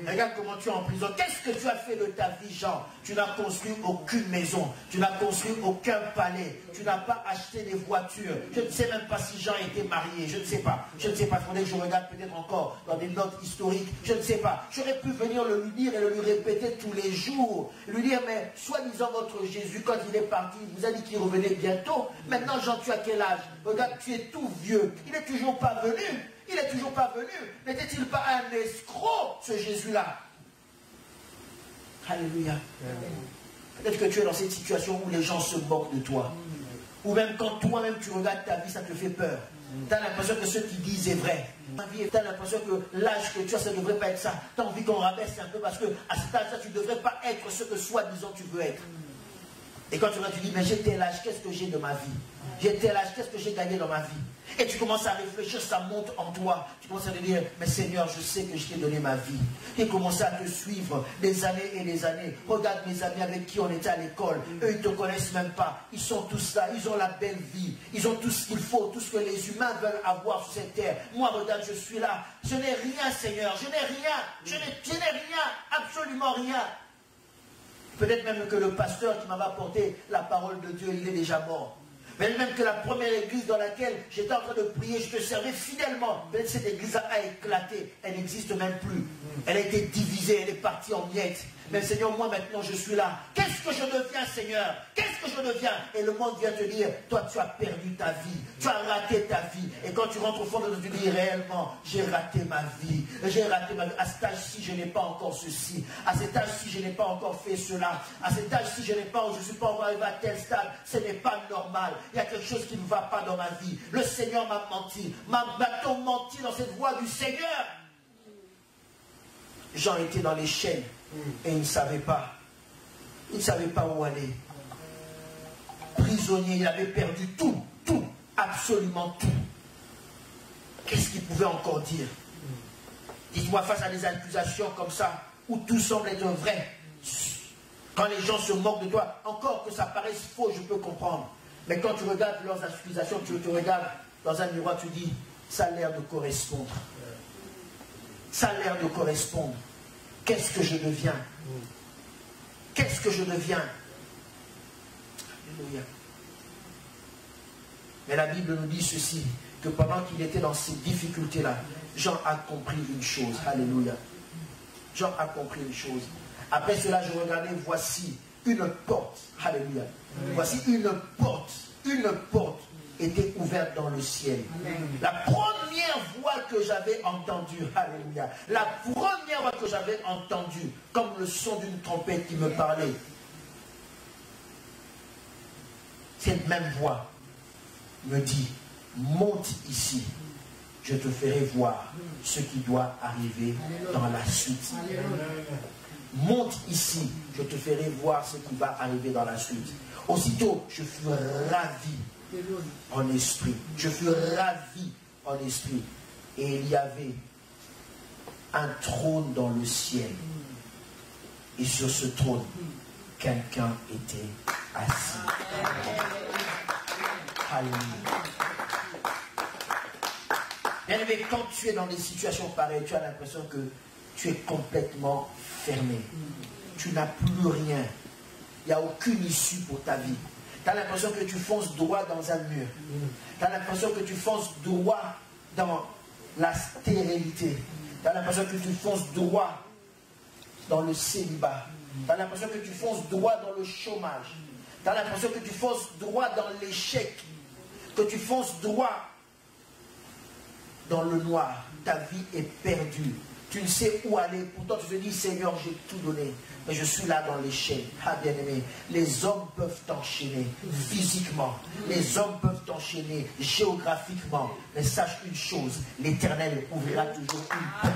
Regarde comment tu es en prison. Qu'est-ce que tu as fait de ta vie, Jean? Tu n'as construit aucune maison. Tu n'as construit aucun palais. Tu n'as pas acheté des voitures. Je ne sais même pas si Jean était marié. Je ne sais pas. Je ne sais pas. Il faudrait que je regarde peut-être encore dans des notes historiques. Je ne sais pas. J'aurais pu venir le lui dire et le lui répéter tous les jours. Lui dire, mais soi-disant votre Jésus, quand il est parti, il vous a dit qu'il revenait bientôt. Maintenant, Jean, tu as quel âge? Regarde, tu es tout vieux. Il n'est toujours pas venu. Il n'est toujours pas venu. N'était-il pas un escroc, ce Jésus-là? Alléluia. Peut-être que tu es dans cette situation où les gens se moquent de toi. Ou même quand toi-même tu regardes ta vie, ça te fait peur. Tu as l'impression que ce qu'ils disent est vrai. Tu as l'impression que l'âge que tu as, ça ne devrait pas être ça. Tu as envie qu'on rabaisse un peu parce que à cet âge-là, tu ne devrais pas être ce que soi-disant tu veux être. Et quand tu regardes, tu dis, mais j'ai tel âge, qu'est-ce que j'ai de ma vie? J'ai tel âge, qu'est-ce que j'ai gagné dans ma vie? Et tu commences à réfléchir, ça monte en toi. Tu commences à te dire, mais Seigneur, je sais que je t'ai donné ma vie. Et commencer à te suivre des années et des années. Regarde mes amis avec qui on était à l'école. Eux, ils ne te connaissent même pas. Ils sont tous là, ils ont la belle vie. Ils ont tout ce qu'il faut, tout ce que les humains veulent avoir sur cette terre. Moi, regarde, je suis là. Je n'ai rien, Seigneur. Je n'ai rien. Je n'ai rien. Absolument rien. Peut-être même que le pasteur qui m'avait apporté la parole de Dieu, il est déjà mort. Peut-être même que la première église dans laquelle j'étais en train de prier, je te servais fidèlement. Peut-être cette église a éclaté. Elle n'existe même plus. Elle a été divisée, elle est partie en miettes. Mais Seigneur, moi maintenant je suis là. Qu'est-ce que je deviens, Seigneur? Qu'est-ce que je deviens? Et le monde vient te dire, toi tu as perdu ta vie. Tu as raté ta vie. Et quand tu rentres au fond de toi, tu dis réellement, j'ai raté ma vie. J'ai raté ma vie. À cet âge-ci, je n'ai pas encore ceci. À cet âge-ci, je n'ai pas encore fait cela. À cet âge-ci, je ne suis pas encore arrivé à tel stade. Ce n'est pas normal. Il y a quelque chose qui ne va pas dans ma vie. Le Seigneur m'a menti. M'a-t-on menti dans cette voie du Seigneur? Jean était dans les chaînes et il ne savait pas. Il ne savait pas où aller. Prisonnier, il avait perdu tout, absolument tout. Qu'est-ce qu'il pouvait encore dire? Dites-moi, face à des accusations comme ça, où tout semble être vrai, quand les gens se moquent de toi, encore que ça paraisse faux, je peux comprendre. Mais quand tu regardes leurs accusations, tu te regardes dans un miroir, tu dis, ça a l'air de correspondre. Ça a l'air de correspondre. Qu'est-ce que je deviens? Qu'est-ce que je deviens? Alléluia. Mais la Bible nous dit ceci, que pendant qu'il était dans ces difficultés-là, Jean a compris une chose. Alléluia. Jean a compris une chose. Après cela, je regardais, voici une porte. Alléluia. Voici une porte était ouverte dans le ciel. La première voix que j'avais entendue, alléluia, la première voix que j'avais entendue, comme le son d'une trompette qui me parlait, cette même voix me dit, monte ici, je te ferai voir ce qui doit arriver dans la suite. Monte ici, je te ferai voir ce qui va arriver dans la suite. Aussitôt, je fus ravi en esprit. Je fus ravi en esprit. Et il y avait un trône dans le ciel. Et sur ce trône, quelqu'un était assis. Alléluia. Bien aimé, quand tu es dans des situations pareilles, tu as l'impression que tu es complètement fermé. Tu n'as plus rien. Il n'y a aucune issue pour ta vie. Tu as l'impression que tu fonces droit dans un mur. Tu as l'impression que tu fonces droit dans la stérilité. Tu as l'impression que tu fonces droit dans le célibat. Tu as l'impression que tu fonces droit dans le chômage. Tu as l'impression que tu fonces droit dans l'échec. Que tu fonces droit dans le noir. Ta vie est perdue. Tu ne sais où aller. Pourtant, tu te dis, Seigneur, j'ai tout donné. Mais je suis là dans les chaînes. Ah, bien-aimé, les hommes peuvent t'enchaîner physiquement. Les hommes peuvent t'enchaîner géographiquement. Mais sache une chose, l'Éternel ouvrira toujours une porte.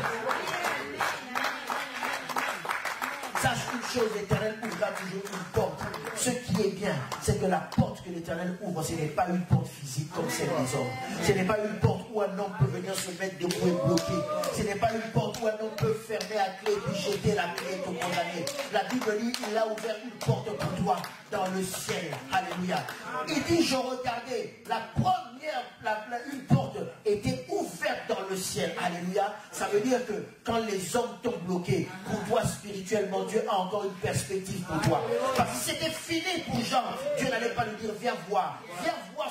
Sache une chose, l'Éternel ouvrira toujours une porte. Ce qui est bien, c'est que la porte que l'Éternel ouvre, ce n'est pas une porte physique comme celle des hommes. Ce n'est pas une porte où un homme peut venir se mettre debout et bloquer. Ce n'est pas une porte où un homme peut fermer à clé et puis jeter la clé et te condamner. La Bible dit, il a ouvert une porte pour toi dans le ciel. Alléluia. Il dit, je regardais, la première, une porte était ouverte dans le ciel. Alléluia. Ça veut dire que quand les hommes t'ont bloqué, pour toi spirituellement, Dieu a encore une perspective pour toi. Parce que c'était fini pour Jean. Dieu n'allait pas lui dire, viens voir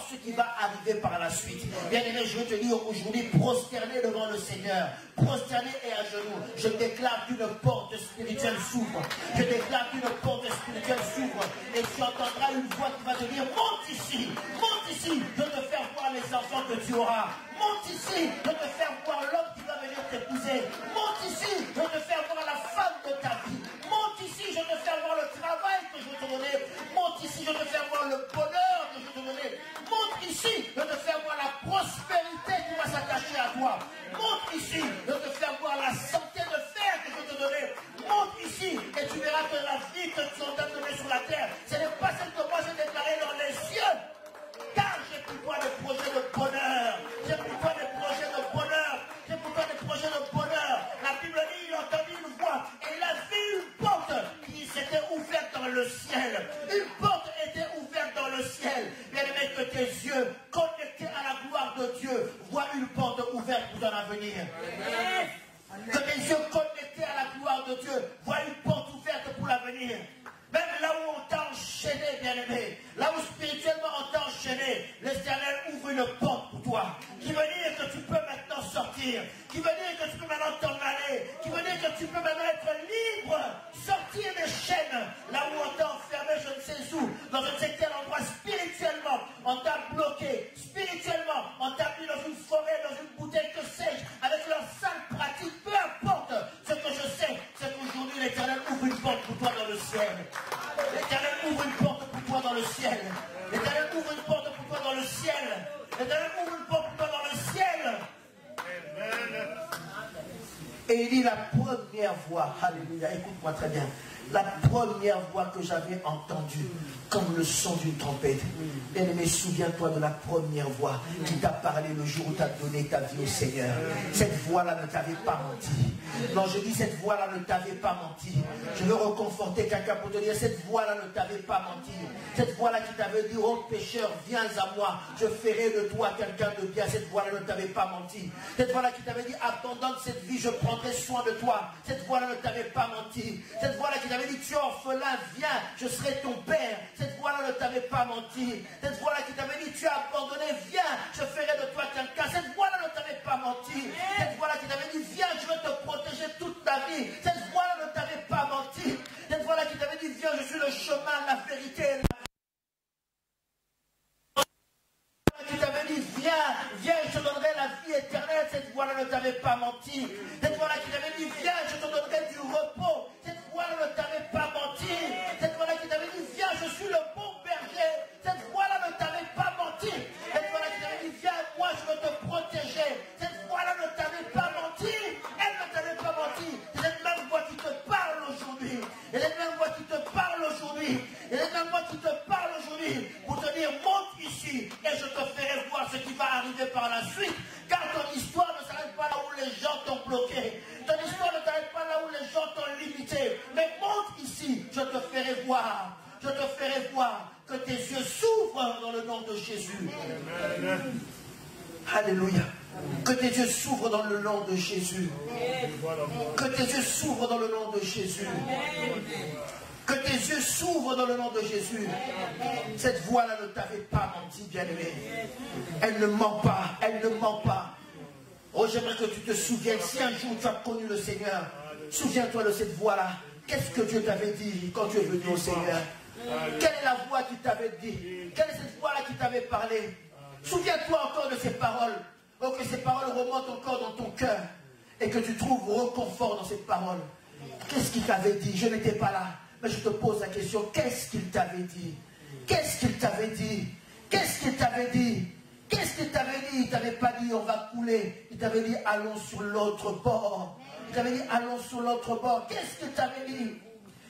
ce qui va arriver par la suite. Bien aimé, je veux te dire aujourd'hui, prosterné devant le Seigneur, prosterné et à genoux, je déclare qu'une porte spirituelle s'ouvre. Je déclare qu'une porte spirituelle s'ouvre et tu entendras une voix qui va te dire, monte ici, je vais te faire voir les enfants que tu auras. Monte ici, je vais te faire voir l'homme qui va venir t'épouser. Monte ici, je vais te faire voir la femme de ta vie. Monte ici, je vais te faire voir le travail que je vais te donner. Monte ici, je vais te faire voir le bonheur que je vais te donner. Monte ici, je vais te faire voir la prospérité qui va s'attacher à toi. Monte ici, je vais te faire voir la santé de fer que je vais te donner. Monte ici et tu verras que la vie que tu entends donner sur la terre, ce n'est pas celle que moi j'ai déclarée dans les cieux. Car j'ai pour toi des projets de bonheur. J'ai pour toi des projets de bonheur. J'ai pour toi des projets de bonheur. La Bible dit, il a entendu une voix et il a vu une porte qui s'était ouverte dans le ciel. Une porte était ouverte dans le ciel. Bien aimé, que tes yeux connectés à la gloire de Dieu voient une porte ouverte pour ton avenir. Que tes yeux connectés à la gloire de Dieu voient une porte ouverte pour l'avenir. Même là où on t'a enchaîné, bien-aimé, là où spirituellement on t'a enchaîné, l'Éternel ouvre une porte pour toi, qui veut dire que tu peux maintenant sortir, qui veut dire que tu peux maintenant t'en aller, qui veut dire que tu peux maintenant être libre, sortir des chaînes, là où on t'a enfermé, je ne sais où, dans je ne sais quel endroit, spirituellement, on t'a bloqué, spirituellement, on t'a mis dans une forêt, dans une bouteille, que sais-je, avec leurs sales pratiques, peu importe. Ce que je sais, c'est qu'aujourd'hui l'Éternel ouvre une porte pour toi dans le ciel. L'Éternel ouvre une porte pour toi dans le ciel. L'Éternel ouvre une porte pour toi dans le ciel. L'Éternel ouvre une porte pour toi dans le ciel. Et il dit la première voix, alléluia, écoute-moi très bien. La première voix que j'avais entendue, comme le son d'une trompette. Bien-aimé, souviens-toi de la première voix qui t'a parlé le jour où tu as donné ta vie au Seigneur. Cette voix-là ne t'avait pas menti. Non, je dis cette voix-là ne t'avait pas menti. Je veux reconforter quelqu'un pour te dire, cette voix-là ne t'avait pas menti. Cette voix-là qui t'avait dit, oh pécheur, viens à moi, je ferai de toi quelqu'un de bien. Cette voix-là ne t'avait pas menti. Cette voix-là qui t'avait dit, abandonne cette vie, je prendrai soin de toi. Cette voix-là ne t'avait pas menti. Cette voix-là qui t'avait dit, tu es orphelin, viens, je serai ton père. Cette voix-là ne t'avait pas menti. Cette voix-là qui t'avait dit, tu es abandonné, viens, je ferai de toi quelqu'un. Cette voix-là ne t'avait pas menti. Cette voix-là qui t'avait dit, viens, je vais te protéger toute ta vie. Cette voix-là ne t'avait pas menti. Cette voix-là qui t'avait dit, viens, je suis le chemin, la vérité et la qui t'avait dit, viens, je te donnerai la vie éternelle. Cette voix-là ne t'avait pas menti. Cette voix-là qui t'avait dit, viens, je te donnerai du repos. Cette voix-là ne t'avait pas menti. Cette voix-là qui t'avait dit, viens, je suis le bon berger. Cette voix-là ne t'avait pas menti. Cette voix-là qui t'avait dit, viens, moi je veux te protéger. Cette voix-là ne t'avait pas menti. Elle ne t'avait pas menti. C'est cette même voix qui te parle aujourd'hui. C'est cette même voix qui te parle aujourd'hui. C'est cette même voix qui te parle aujourd'hui pour te dire, monte ici et je te ferai voir ce qui va arriver par la suite. Car ton histoire ne s'arrête pas là où les gens t'ont bloqué. Ton histoire ne s'arrête pas là où les gens t'ont limité. Mais monte ici, je te ferai voir. je te ferai voir que tes yeux s'ouvrent dans le nom de Jésus. Alléluia. Que tes yeux s'ouvrent dans le nom de Jésus. Que tes yeux s'ouvrent dans le nom de Jésus. Que tes yeux s'ouvrent dans le nom de Jésus. Cette voix-là ne t'avait pas menti, bien-aimé. Elle ne ment pas. Elle ne ment pas. Oh, j'aimerais que tu te souviennes. Si un jour tu as connu le Seigneur, souviens-toi de cette voix-là. Qu'est-ce que Dieu t'avait dit quand tu es venu au Seigneur? Quelle est la voix qui t'avait dit? Quelle est cette voix-là qui t'avait parlé? Souviens-toi encore de ces paroles. Oh, que ces paroles remontent encore dans ton cœur. Et que tu trouves reconfort dans ces paroles. Qu'est-ce qu'il t'avait dit? Je n'étais pas là. Mais je te pose la question. Qu'est-ce qu'il t'avait dit? Qu'est-ce qu'il t'avait dit? Qu'est-ce qu'il t'avait dit? Qu'est-ce qu'il t'avait dit? Il ne t'avait pas dit on va couler. Il t'avait dit allons sur l'autre bord. Il t'avait dit allons sur l'autre bord. Qu'est-ce qu'il t'avait dit?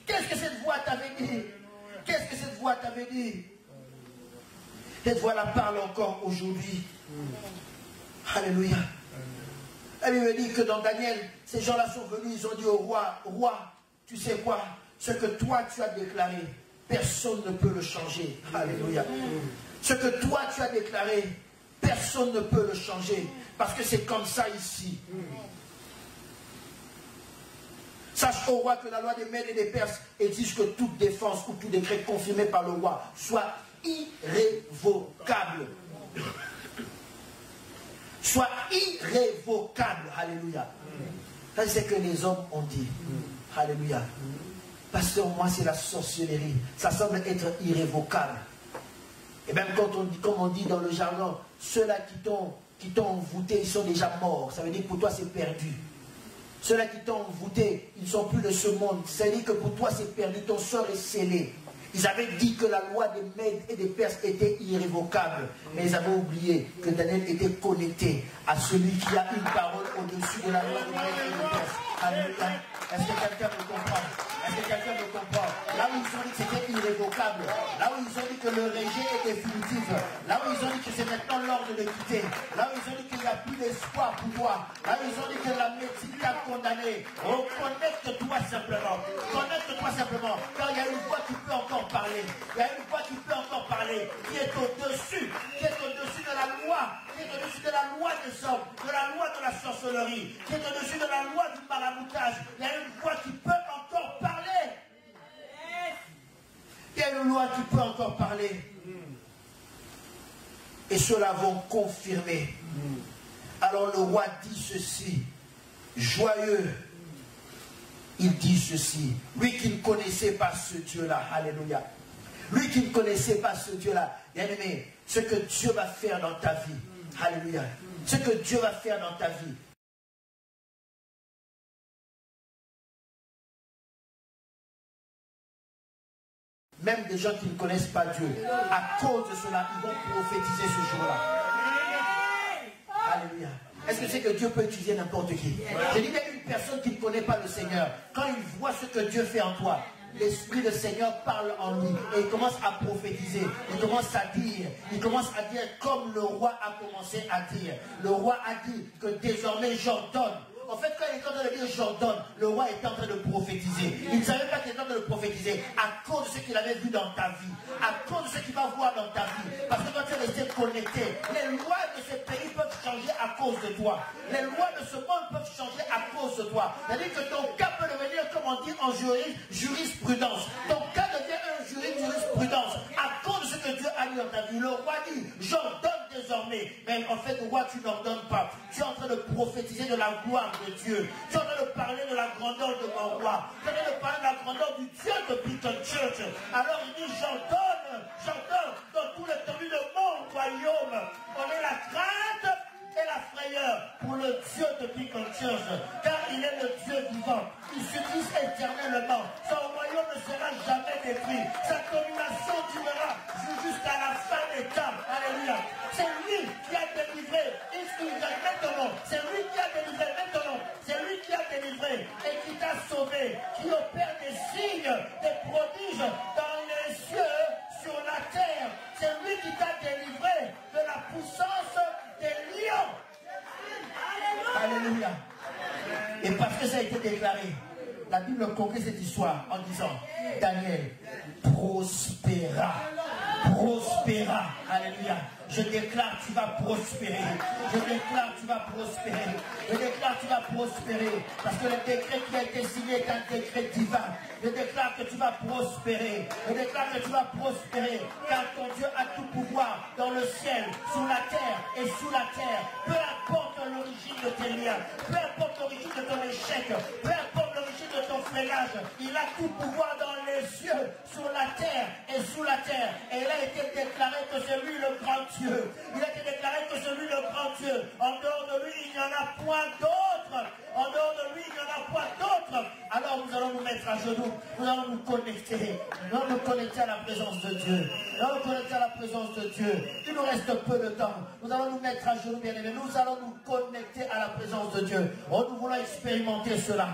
Qu'est-ce que cette voix t'avait dit? Qu'est-ce que cette voix t'avait dit? Cette voix-là parle encore aujourd'hui. Alléluia. La Bible dit que dans Daniel, ces gens-là sont venus, ils ont dit au roi, roi, tu sais quoi? Ce que toi tu as déclaré, personne ne peut le changer. Alléluia. Ce que toi tu as déclaré, personne ne peut le changer. Parce que c'est comme ça ici. Sache au roi que la loi des Mèdes et des Perses exige que toute défense ou tout décret confirmé par le roi soit irrévocable. Soit irrévocable. Alléluia. Ça, c'est ce que les hommes ont dit. Alléluia. Pasteur, moi, c'est la sorcellerie. Ça semble être irrévocable. Et même quand on dit, comme on dit dans le jargon, ceux-là qui t'ont envoûté, ils sont déjà morts. Ça veut dire que pour toi, c'est perdu. Ceux-là qui t'ont envoûté, ils ne sont plus de ce monde. Ça veut dire que pour toi, c'est perdu. Ton sort est scellé. Ils avaient dit que la loi des Mèdes et des Perses était irrévocable. Mais ils avaient oublié que Daniel était connecté à celui qui a une parole au-dessus de la loi des Mèdes et des Perses. Alléluia. Est-ce que quelqu'un me comprend? Est-ce que quelqu'un me comprend? Là où ils ont dit que c'était irrévocable, là où ils ont dit que le rejet est définitif, là où ils ont dit que c'est maintenant l'heure de le quitter, là où ils ont dit qu'il n'y a plus d'espoir pour toi, là où ils ont dit que la médecine t'a condamné, oh, connecte-toi simplement. Connecte-toi simplement. Car il y a une voix qui peut encore parler. Il y a une voix qui peut encore parler, qui est au-dessus de la loi, qui est au-dessus de la loi des hommes, de la loi de la sorcellerie, qui est au-dessus de la loi du maraboutage. Il y a une voix qui peut encore parler. Il y a une loi qui peut encore parler. Et ceux-là vont confirmer. Alors le roi dit ceci, joyeux. Il dit ceci, lui qui ne connaissait pas ce Dieu-là, alléluia. Lui qui ne connaissait pas ce Dieu-là, bien aimé, ce que Dieu va faire dans ta vie, alléluia. Ce que Dieu va faire dans ta vie. Même des gens qui ne connaissent pas Dieu, à cause de cela, ils vont prophétiser ce jour-là. Alléluia. Est-ce que c'est que Dieu peut utiliser n'importe qui? Je dis même une personne qui ne connaît pas le Seigneur, quand il voit ce que Dieu fait en toi, l'Esprit du Seigneur parle en lui et il commence à prophétiser, il commence à dire comme le roi a commencé à dire. Le roi a dit que désormais j'ordonne. En fait, quand il est en train de dire j'ordonne, le roi est en train de prophétiser. Il ne savait pas qu'il était en train de prophétiser à cause de ce qu'il avait vu dans ta vie, à cause de ce qu'il va voir dans ta vie. Parce que quand tu es resté connecté, les lois de ce pays peuvent changer à cause de toi. Les lois de ce monde peuvent changer à cause de toi. C'est-à-dire que ton cas peut devenir, comme on dit en jurisprudence. Ton cas devient un jurisprudence à cause de ce que Dieu a mis dans ta vie. Le roi dit, j'ordonne désormais. Mais en fait, roi, tu n'ordonnes pas. Tu es en train de prophétiser de la gloire de Dieu. Tu es en train de parler de la grandeur de mon roi. Tu es en train de parler de la grandeur du Dieu de Beacon Church. Alors il dit, j'ordonne dans tout l'étendue de mon royaume. On est la crainte et la frayeur pour le Dieu de Beacon Church. Car il est le Dieu vivant. Il subsiste éternellement. Son royaume ne sera jamais détruit. Sa domination durera jusqu'à la fin des temps. Alléluia. C'est lui qui a délivré Israël maintenant. C'est lui qui a délivré maintenant. C'est lui qui a délivré et qui t'a sauvé, qui opère des signes, des prodiges dans les cieux, sur la terre. C'est lui qui t'a délivré de la puissance des lions. Alléluia. Et parce que ça a été déclaré, la Bible conclut cette histoire en disant, Daniel prospéra. Prospéra. Alléluia. Je déclare tu vas prospérer. Je déclare tu vas prospérer. Je déclare tu vas prospérer. Parce que le décret qui a été signé est un décret divin. Je déclare que tu vas prospérer. Je déclare que tu vas prospérer. Car ton Dieu a tout pouvoir dans le ciel, sur la terre et sous la terre. Peu importe l'origine de tes liens. Peu importe l'origine de ton échec. Peu importe l'origine de ton freinage. Il a tout pouvoir dans les cieux, sur la terre et sous la terre. Et il a été déclaré que c'est lui le grand Dieu. Il a été déclaré que c'est lui le grand Dieu. En dehors de lui, il n'y en a point d'autre. En dehors de lui, il n'y en a point d'autre. Alors nous allons nous mettre à genoux. Nous allons nous connecter. Nous allons nous connecter à la présence de Dieu. Nous allons nous connecter à la présence de Dieu. Il nous reste peu de temps. Nous allons nous mettre à genoux, bien aimés. Nous allons nous connecter à la présence de Dieu. Oh, nous voulons expérimenter cela.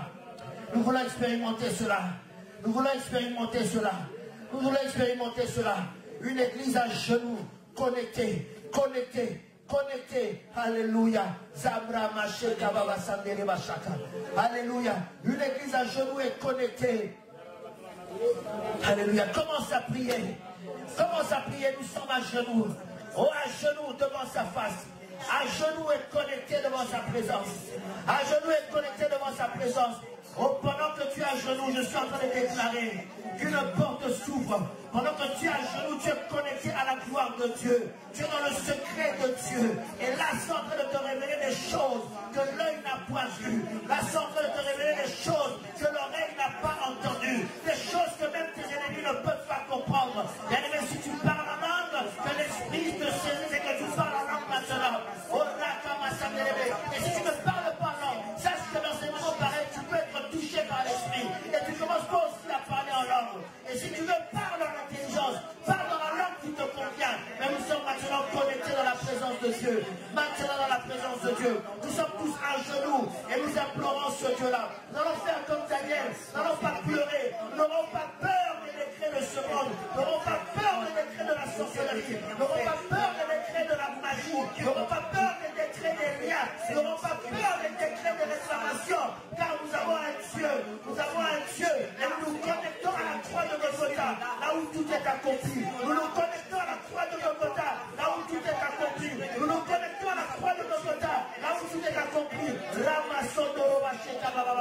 Nous voulons expérimenter cela. Nous voulons expérimenter cela. Nous voulons expérimenter cela. Une église à genoux, connectée, connectée, connectée. Alléluia. Alléluia. Une église à genoux et connectée. Alléluia. Commence à prier. Commence à prier. Nous sommes à genoux. Oh, à genoux devant sa face. À genoux et connecté devant sa présence. À genoux et connecté devant sa présence. Oh, pendant que tu es à genoux, je suis en train de déclarer qu'une porte s'ouvre. Pendant que tu es à genoux, tu es connecté à la gloire de Dieu. Tu es dans le secret de Dieu. Et là, c'est en train de te révéler des choses que l'œil n'a pas vues. Là, c'est en train de te révéler des choses que l'oreille n'a pas entendues. Des choses que même tes ennemis ne peuvent pas comprendre. Bien aimé, si tu parles en langue, que l'esprit te saisit et que tu parles en langue maintenant. Oh, là, comme à Samuel. Et si tu ne parles pas en langue, sache que dans ces moments pareils, tu peux être touché par l'esprit. Et tu commences pas aussi à parler en langue. Et si tu veux, parle en intelligence. Parle dans la langue qui te convient. Mais nous sommes maintenant connectés dans la présence de Dieu. Maintenant dans la présence de Dieu. Nous sommes tous à genoux. Et nous implorons ce Dieu-là. Nous allons faire comme Daniel. Nous n'allons pas pleurer. Nous n'aurons pas peur des décrets de ce monde. Nous n'aurons pas peur des décrets de la sorcellerie. Nous n'aurons pas peur des décrets de la magie. Nous n'aurons pas peur des décrets des liens. Nous n'aurons pas peur des décrets de réclamation. Car nous avons un Dieu. Nous avons un Dieu. Et nous nous connectons à la croix de Golgotha. Là où tout est accompli. Nous nous connectons à la croix de Golgotha. Là où tout est accompli. Nous nous connectons à la croix de Golgotha. Là où tout est accompli. Ramasondoro Bacheta Baba.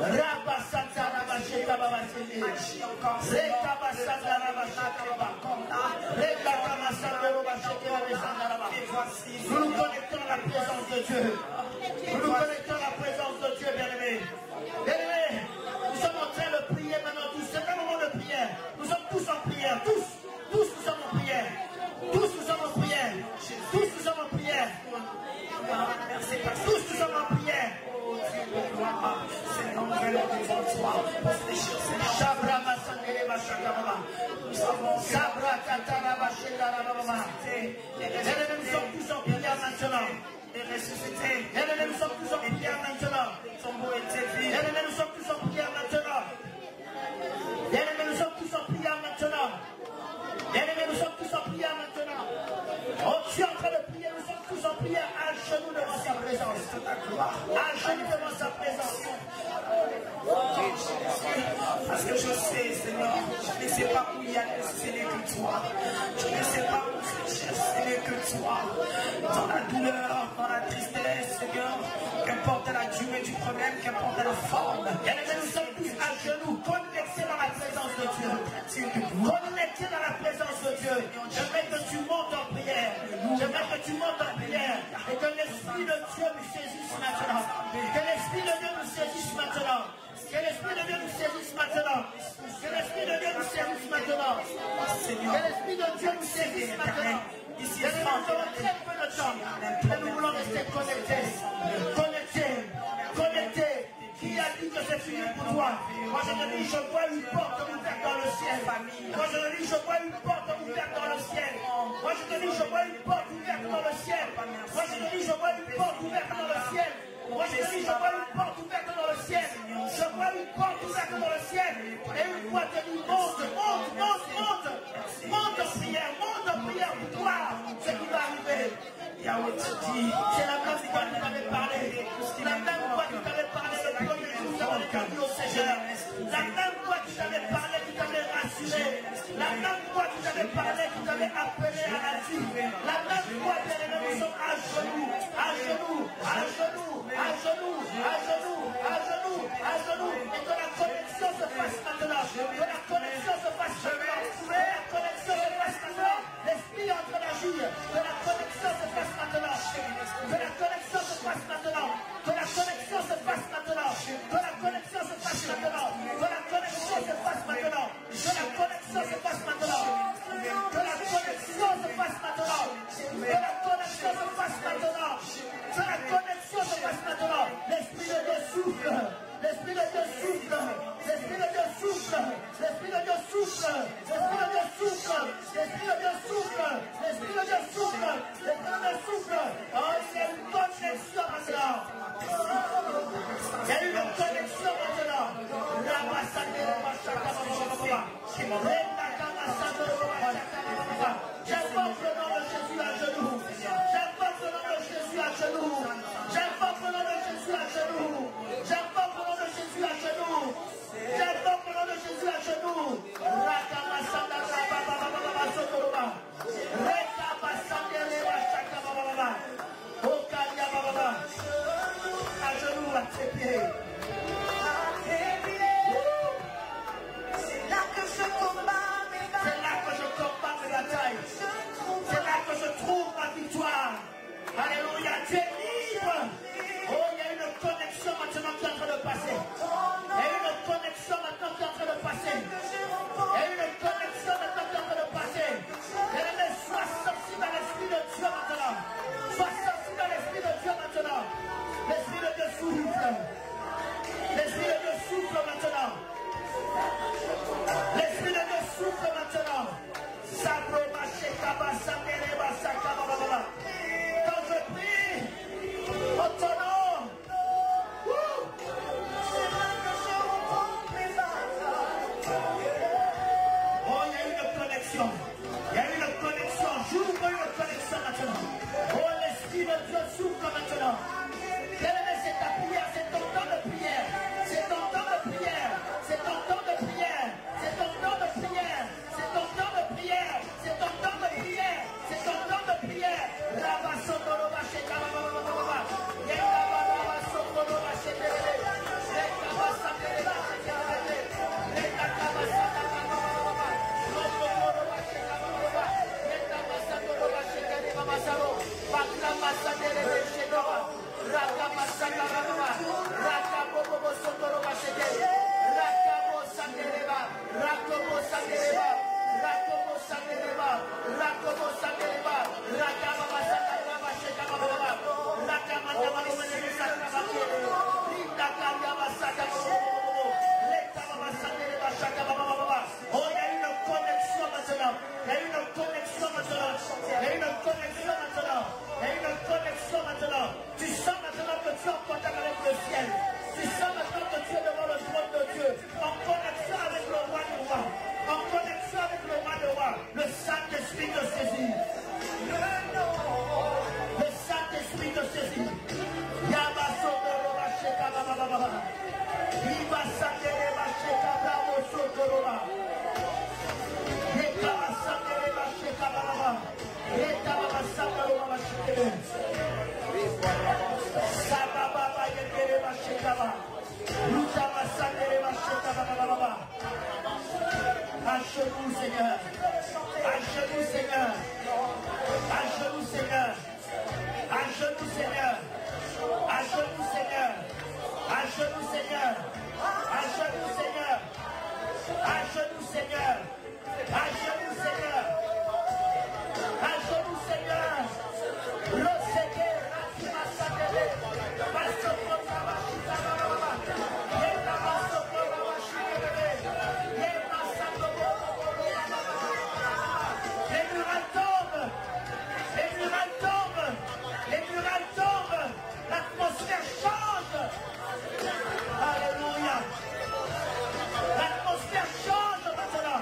Rabasata Rabacheta Baba. Reka Basata Rabacheta Baba. Reka Kamasandoro Bacheta Baba. Nous nous connectons à la présence de Dieu. Nous nous connectons à la présence de Dieu, bien-aimés. Bien-aimés, nous sommes en train de prier maintenant tous. C'est un moment de prière. Nous sommes tous en prière. Tous nous sommes en prière. Tous nous sommes en prière. Tous nous sommes en prière. Tous nous sommes en prière. Sabra Masangere Bashakababa. Sabra Katara Bashakababa. Nous sommes tous en prière maintenant. Et ressuscité. Nous sommes tous en prière maintenant. Son mot est élevé. Nous sommes tous en prière maintenant. Nous sommes tous en prière maintenant. Nous sommes tous en prière maintenant. Oh, tu es en train de prier. Nous sommes tous en prière à genoux devant sa présence. À genoux devant sa présence. Parce que je sais, Seigneur, je ne sais pas où il y a ce n'est que toi. Je ne sais pas où ce n'est que toi. Dans la douleur, dans la tristesse, Seigneur, qu'importe la durée du problème, qu'importe la forme. Nous sommes tous à genoux, connectés dans la présence de Dieu. Connectés dans la présence de Dieu. J'aimerais que tu montes en prière. J'aimerais que tu montes en prière. Et que l'Esprit de Dieu nous saisisse maintenant. Que l'Esprit de Dieu nous saisisse maintenant. Que l'Esprit de Dieu nous saisisse maintenant. Que l'Esprit de Dieu nous saisisse maintenant. Que l'Esprit de Dieu nous saisisse maintenant. Ici, nous avons très peu de temps. Mais nous voulons rester connectés. Connectés. Qui a dit que c'est fini pour toi? Moi je te dis, je vois une porte ouverte dans le ciel. Moi je te dis, je vois une porte ouverte dans le ciel. Moi je te dis, je vois une porte ouverte dans le ciel. Moi je te dis, je vois une porte ouverte dans le ciel. Moi je te dis, je vois une porte ouverte dans le ciel. Je vois une porte ouverte dans le ciel. Et une fois te dit, monte en prière pour toi. Ce qui va arriver. C'est la même fois que tu t'avais parlé. La même fois que tu t'avais parlé. genoux, à genoux, à genoux, à genoux, à genoux, à genoux, et que la connexion se fasse maintenant, que la connexion se fasse maintenant, que la connexion se fasse maintenant, l'esprit est en train d'agir, que la connexion se fasse maintenant, que la connexion se fasse maintenant, que la connexion se fasse maintenant, que la connexion se fasse maintenant, que la connexion se fasse maintenant, que la connexion se fasse maintenant, que la connexion se fasse maintenant, que la connexion se fasse maintenant, que la connexion se fasse maintenant, l'esprit de Dieu souffle, l'esprit de Dieu souffle, l'esprit de Dieu souffle, l'esprit de Dieu souffle, l'esprit de Dieu souffle, l'esprit de Dieu souffle, l'esprit de Dieu souffle, l'esprit de Dieu souffle. Oh, il y a une connexion maintenant. Il y a une connexion maintenant. J'invoque le nom de Jésus à genoux. J'invoque le nom de Jésus à genoux. J'invoque le nom de Jésus à genoux. J'invoque le nom de Jésus à genoux. J'invoque le nom de Jésus à genoux. À genoux à tes pieds. C'est là que je combats mes batailles. C'est là que je trouve ma victoire. Alléluia, tu es libre. Oh, il y a une connexion maintenant qui est en train de passer. Il y a une connexion maintenant qui est en train de passer. Il y a une connexion maintenant qui est en train de passer. Et sois sorti dans l'esprit de Dieu maintenant. Sois sorti dans l'esprit de Dieu maintenant. L'esprit de Dieu souffle. L'esprit de Dieu souffle maintenant. L'esprit de Dieu souffle maintenant. Quand je prie en ton nom, oh, il y a une connexion. Il y a une connexion. J'ouvre une connexion maintenant. Oh, l'esprit de Dieu souffle maintenant. C'est ta prière, c'est ton temps de prière. C'est ton temps de prière. C'est ton temps de prière. C'est ton temps de prière. C'est ton temps de prière. C'est ton temps de prière. C'est ton temps de prière. Oh, il y a une connexion maintenant. Il y a une connexion maintenant. Il y a une connexion maintenant. Il y a une connexion maintenant. Tu sens maintenant que tu es en contact avec le ciel. Tu sens maintenant que tu es devant le trône de Dieu. En connexion avec le roi du roi. En connexion avec le roi du roi. Le Saint-Esprit te saisit. Le Saint-Esprit te saisit. À genoux, Seigneur. À genoux, Seigneur. À genoux, Seigneur. À genoux, Seigneur. À genoux, Seigneur. À genoux, Seigneur. À genoux, Seigneur. À genoux, Seigneur. À genoux, Seigneur. À genoux, Seigneur. Le Seigneur. Les murailles tombent. Les murailles tombent. Les murailles tombent. L'atmosphère change. Alléluia. L'atmosphère change maintenant.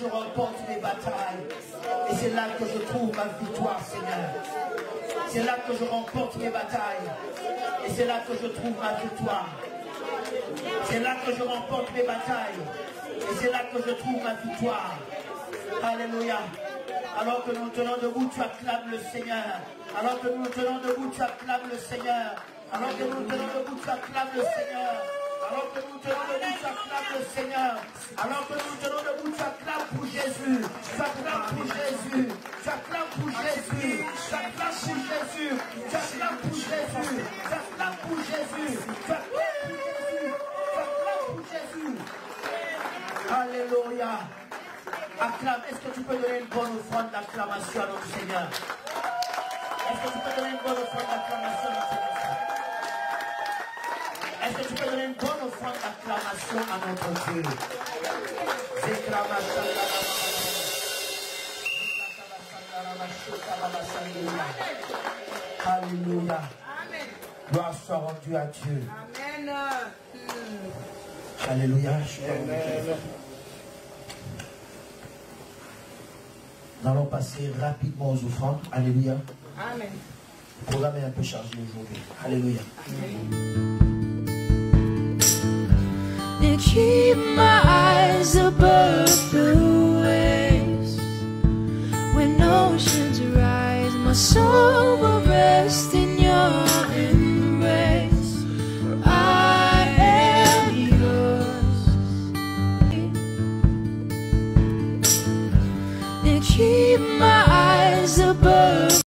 je remporte mes batailles. Et c'est là que je trouve ma victoire, Seigneur. C'est là que je remporte mes batailles. Et c'est là que je trouve ma victoire. C'est là que je remporte mes batailles. Et c'est là que je trouve ma victoire. Alléluia. Alors que nous tenons debout, tu acclames le Seigneur. Alors que nous tenons debout, tu acclames le Seigneur. Alors que nous tenons debout, tu acclames le Seigneur. Alors que nous tenons debout, tu acclames le Seigneur. Alors que nous tenons debout, tu acclames pour Jésus. Tu acclames pour Jésus. Tu acclames pour Jésus. Tu acclames pour Jésus. Tu acclames pour Jésus. Tu acclames pour Jésus. Tu acclames pour Jésus. Tu acclames pour Jésus. Alléluia. Acclame. Est-ce que tu peux donner une bonne offrande d'acclamation à notre Seigneur? Est-ce que tu peux donner une bonne offrande d'acclamation à notre Seigneur? Est-ce que tu peux donner une bonne offrande d'acclamation à notre Dieu? Alléluia. Gloire soit rendue à Dieu. Amen. Alléluia. Nous allons passer rapidement aux offrandes. Alléluia. Amen. Le programme est un peu chargé aujourd'hui. Alléluia. And keep my eyes above the waves. When oceans rise, my soul will rest in your embrace. I am yours. And keep my eyes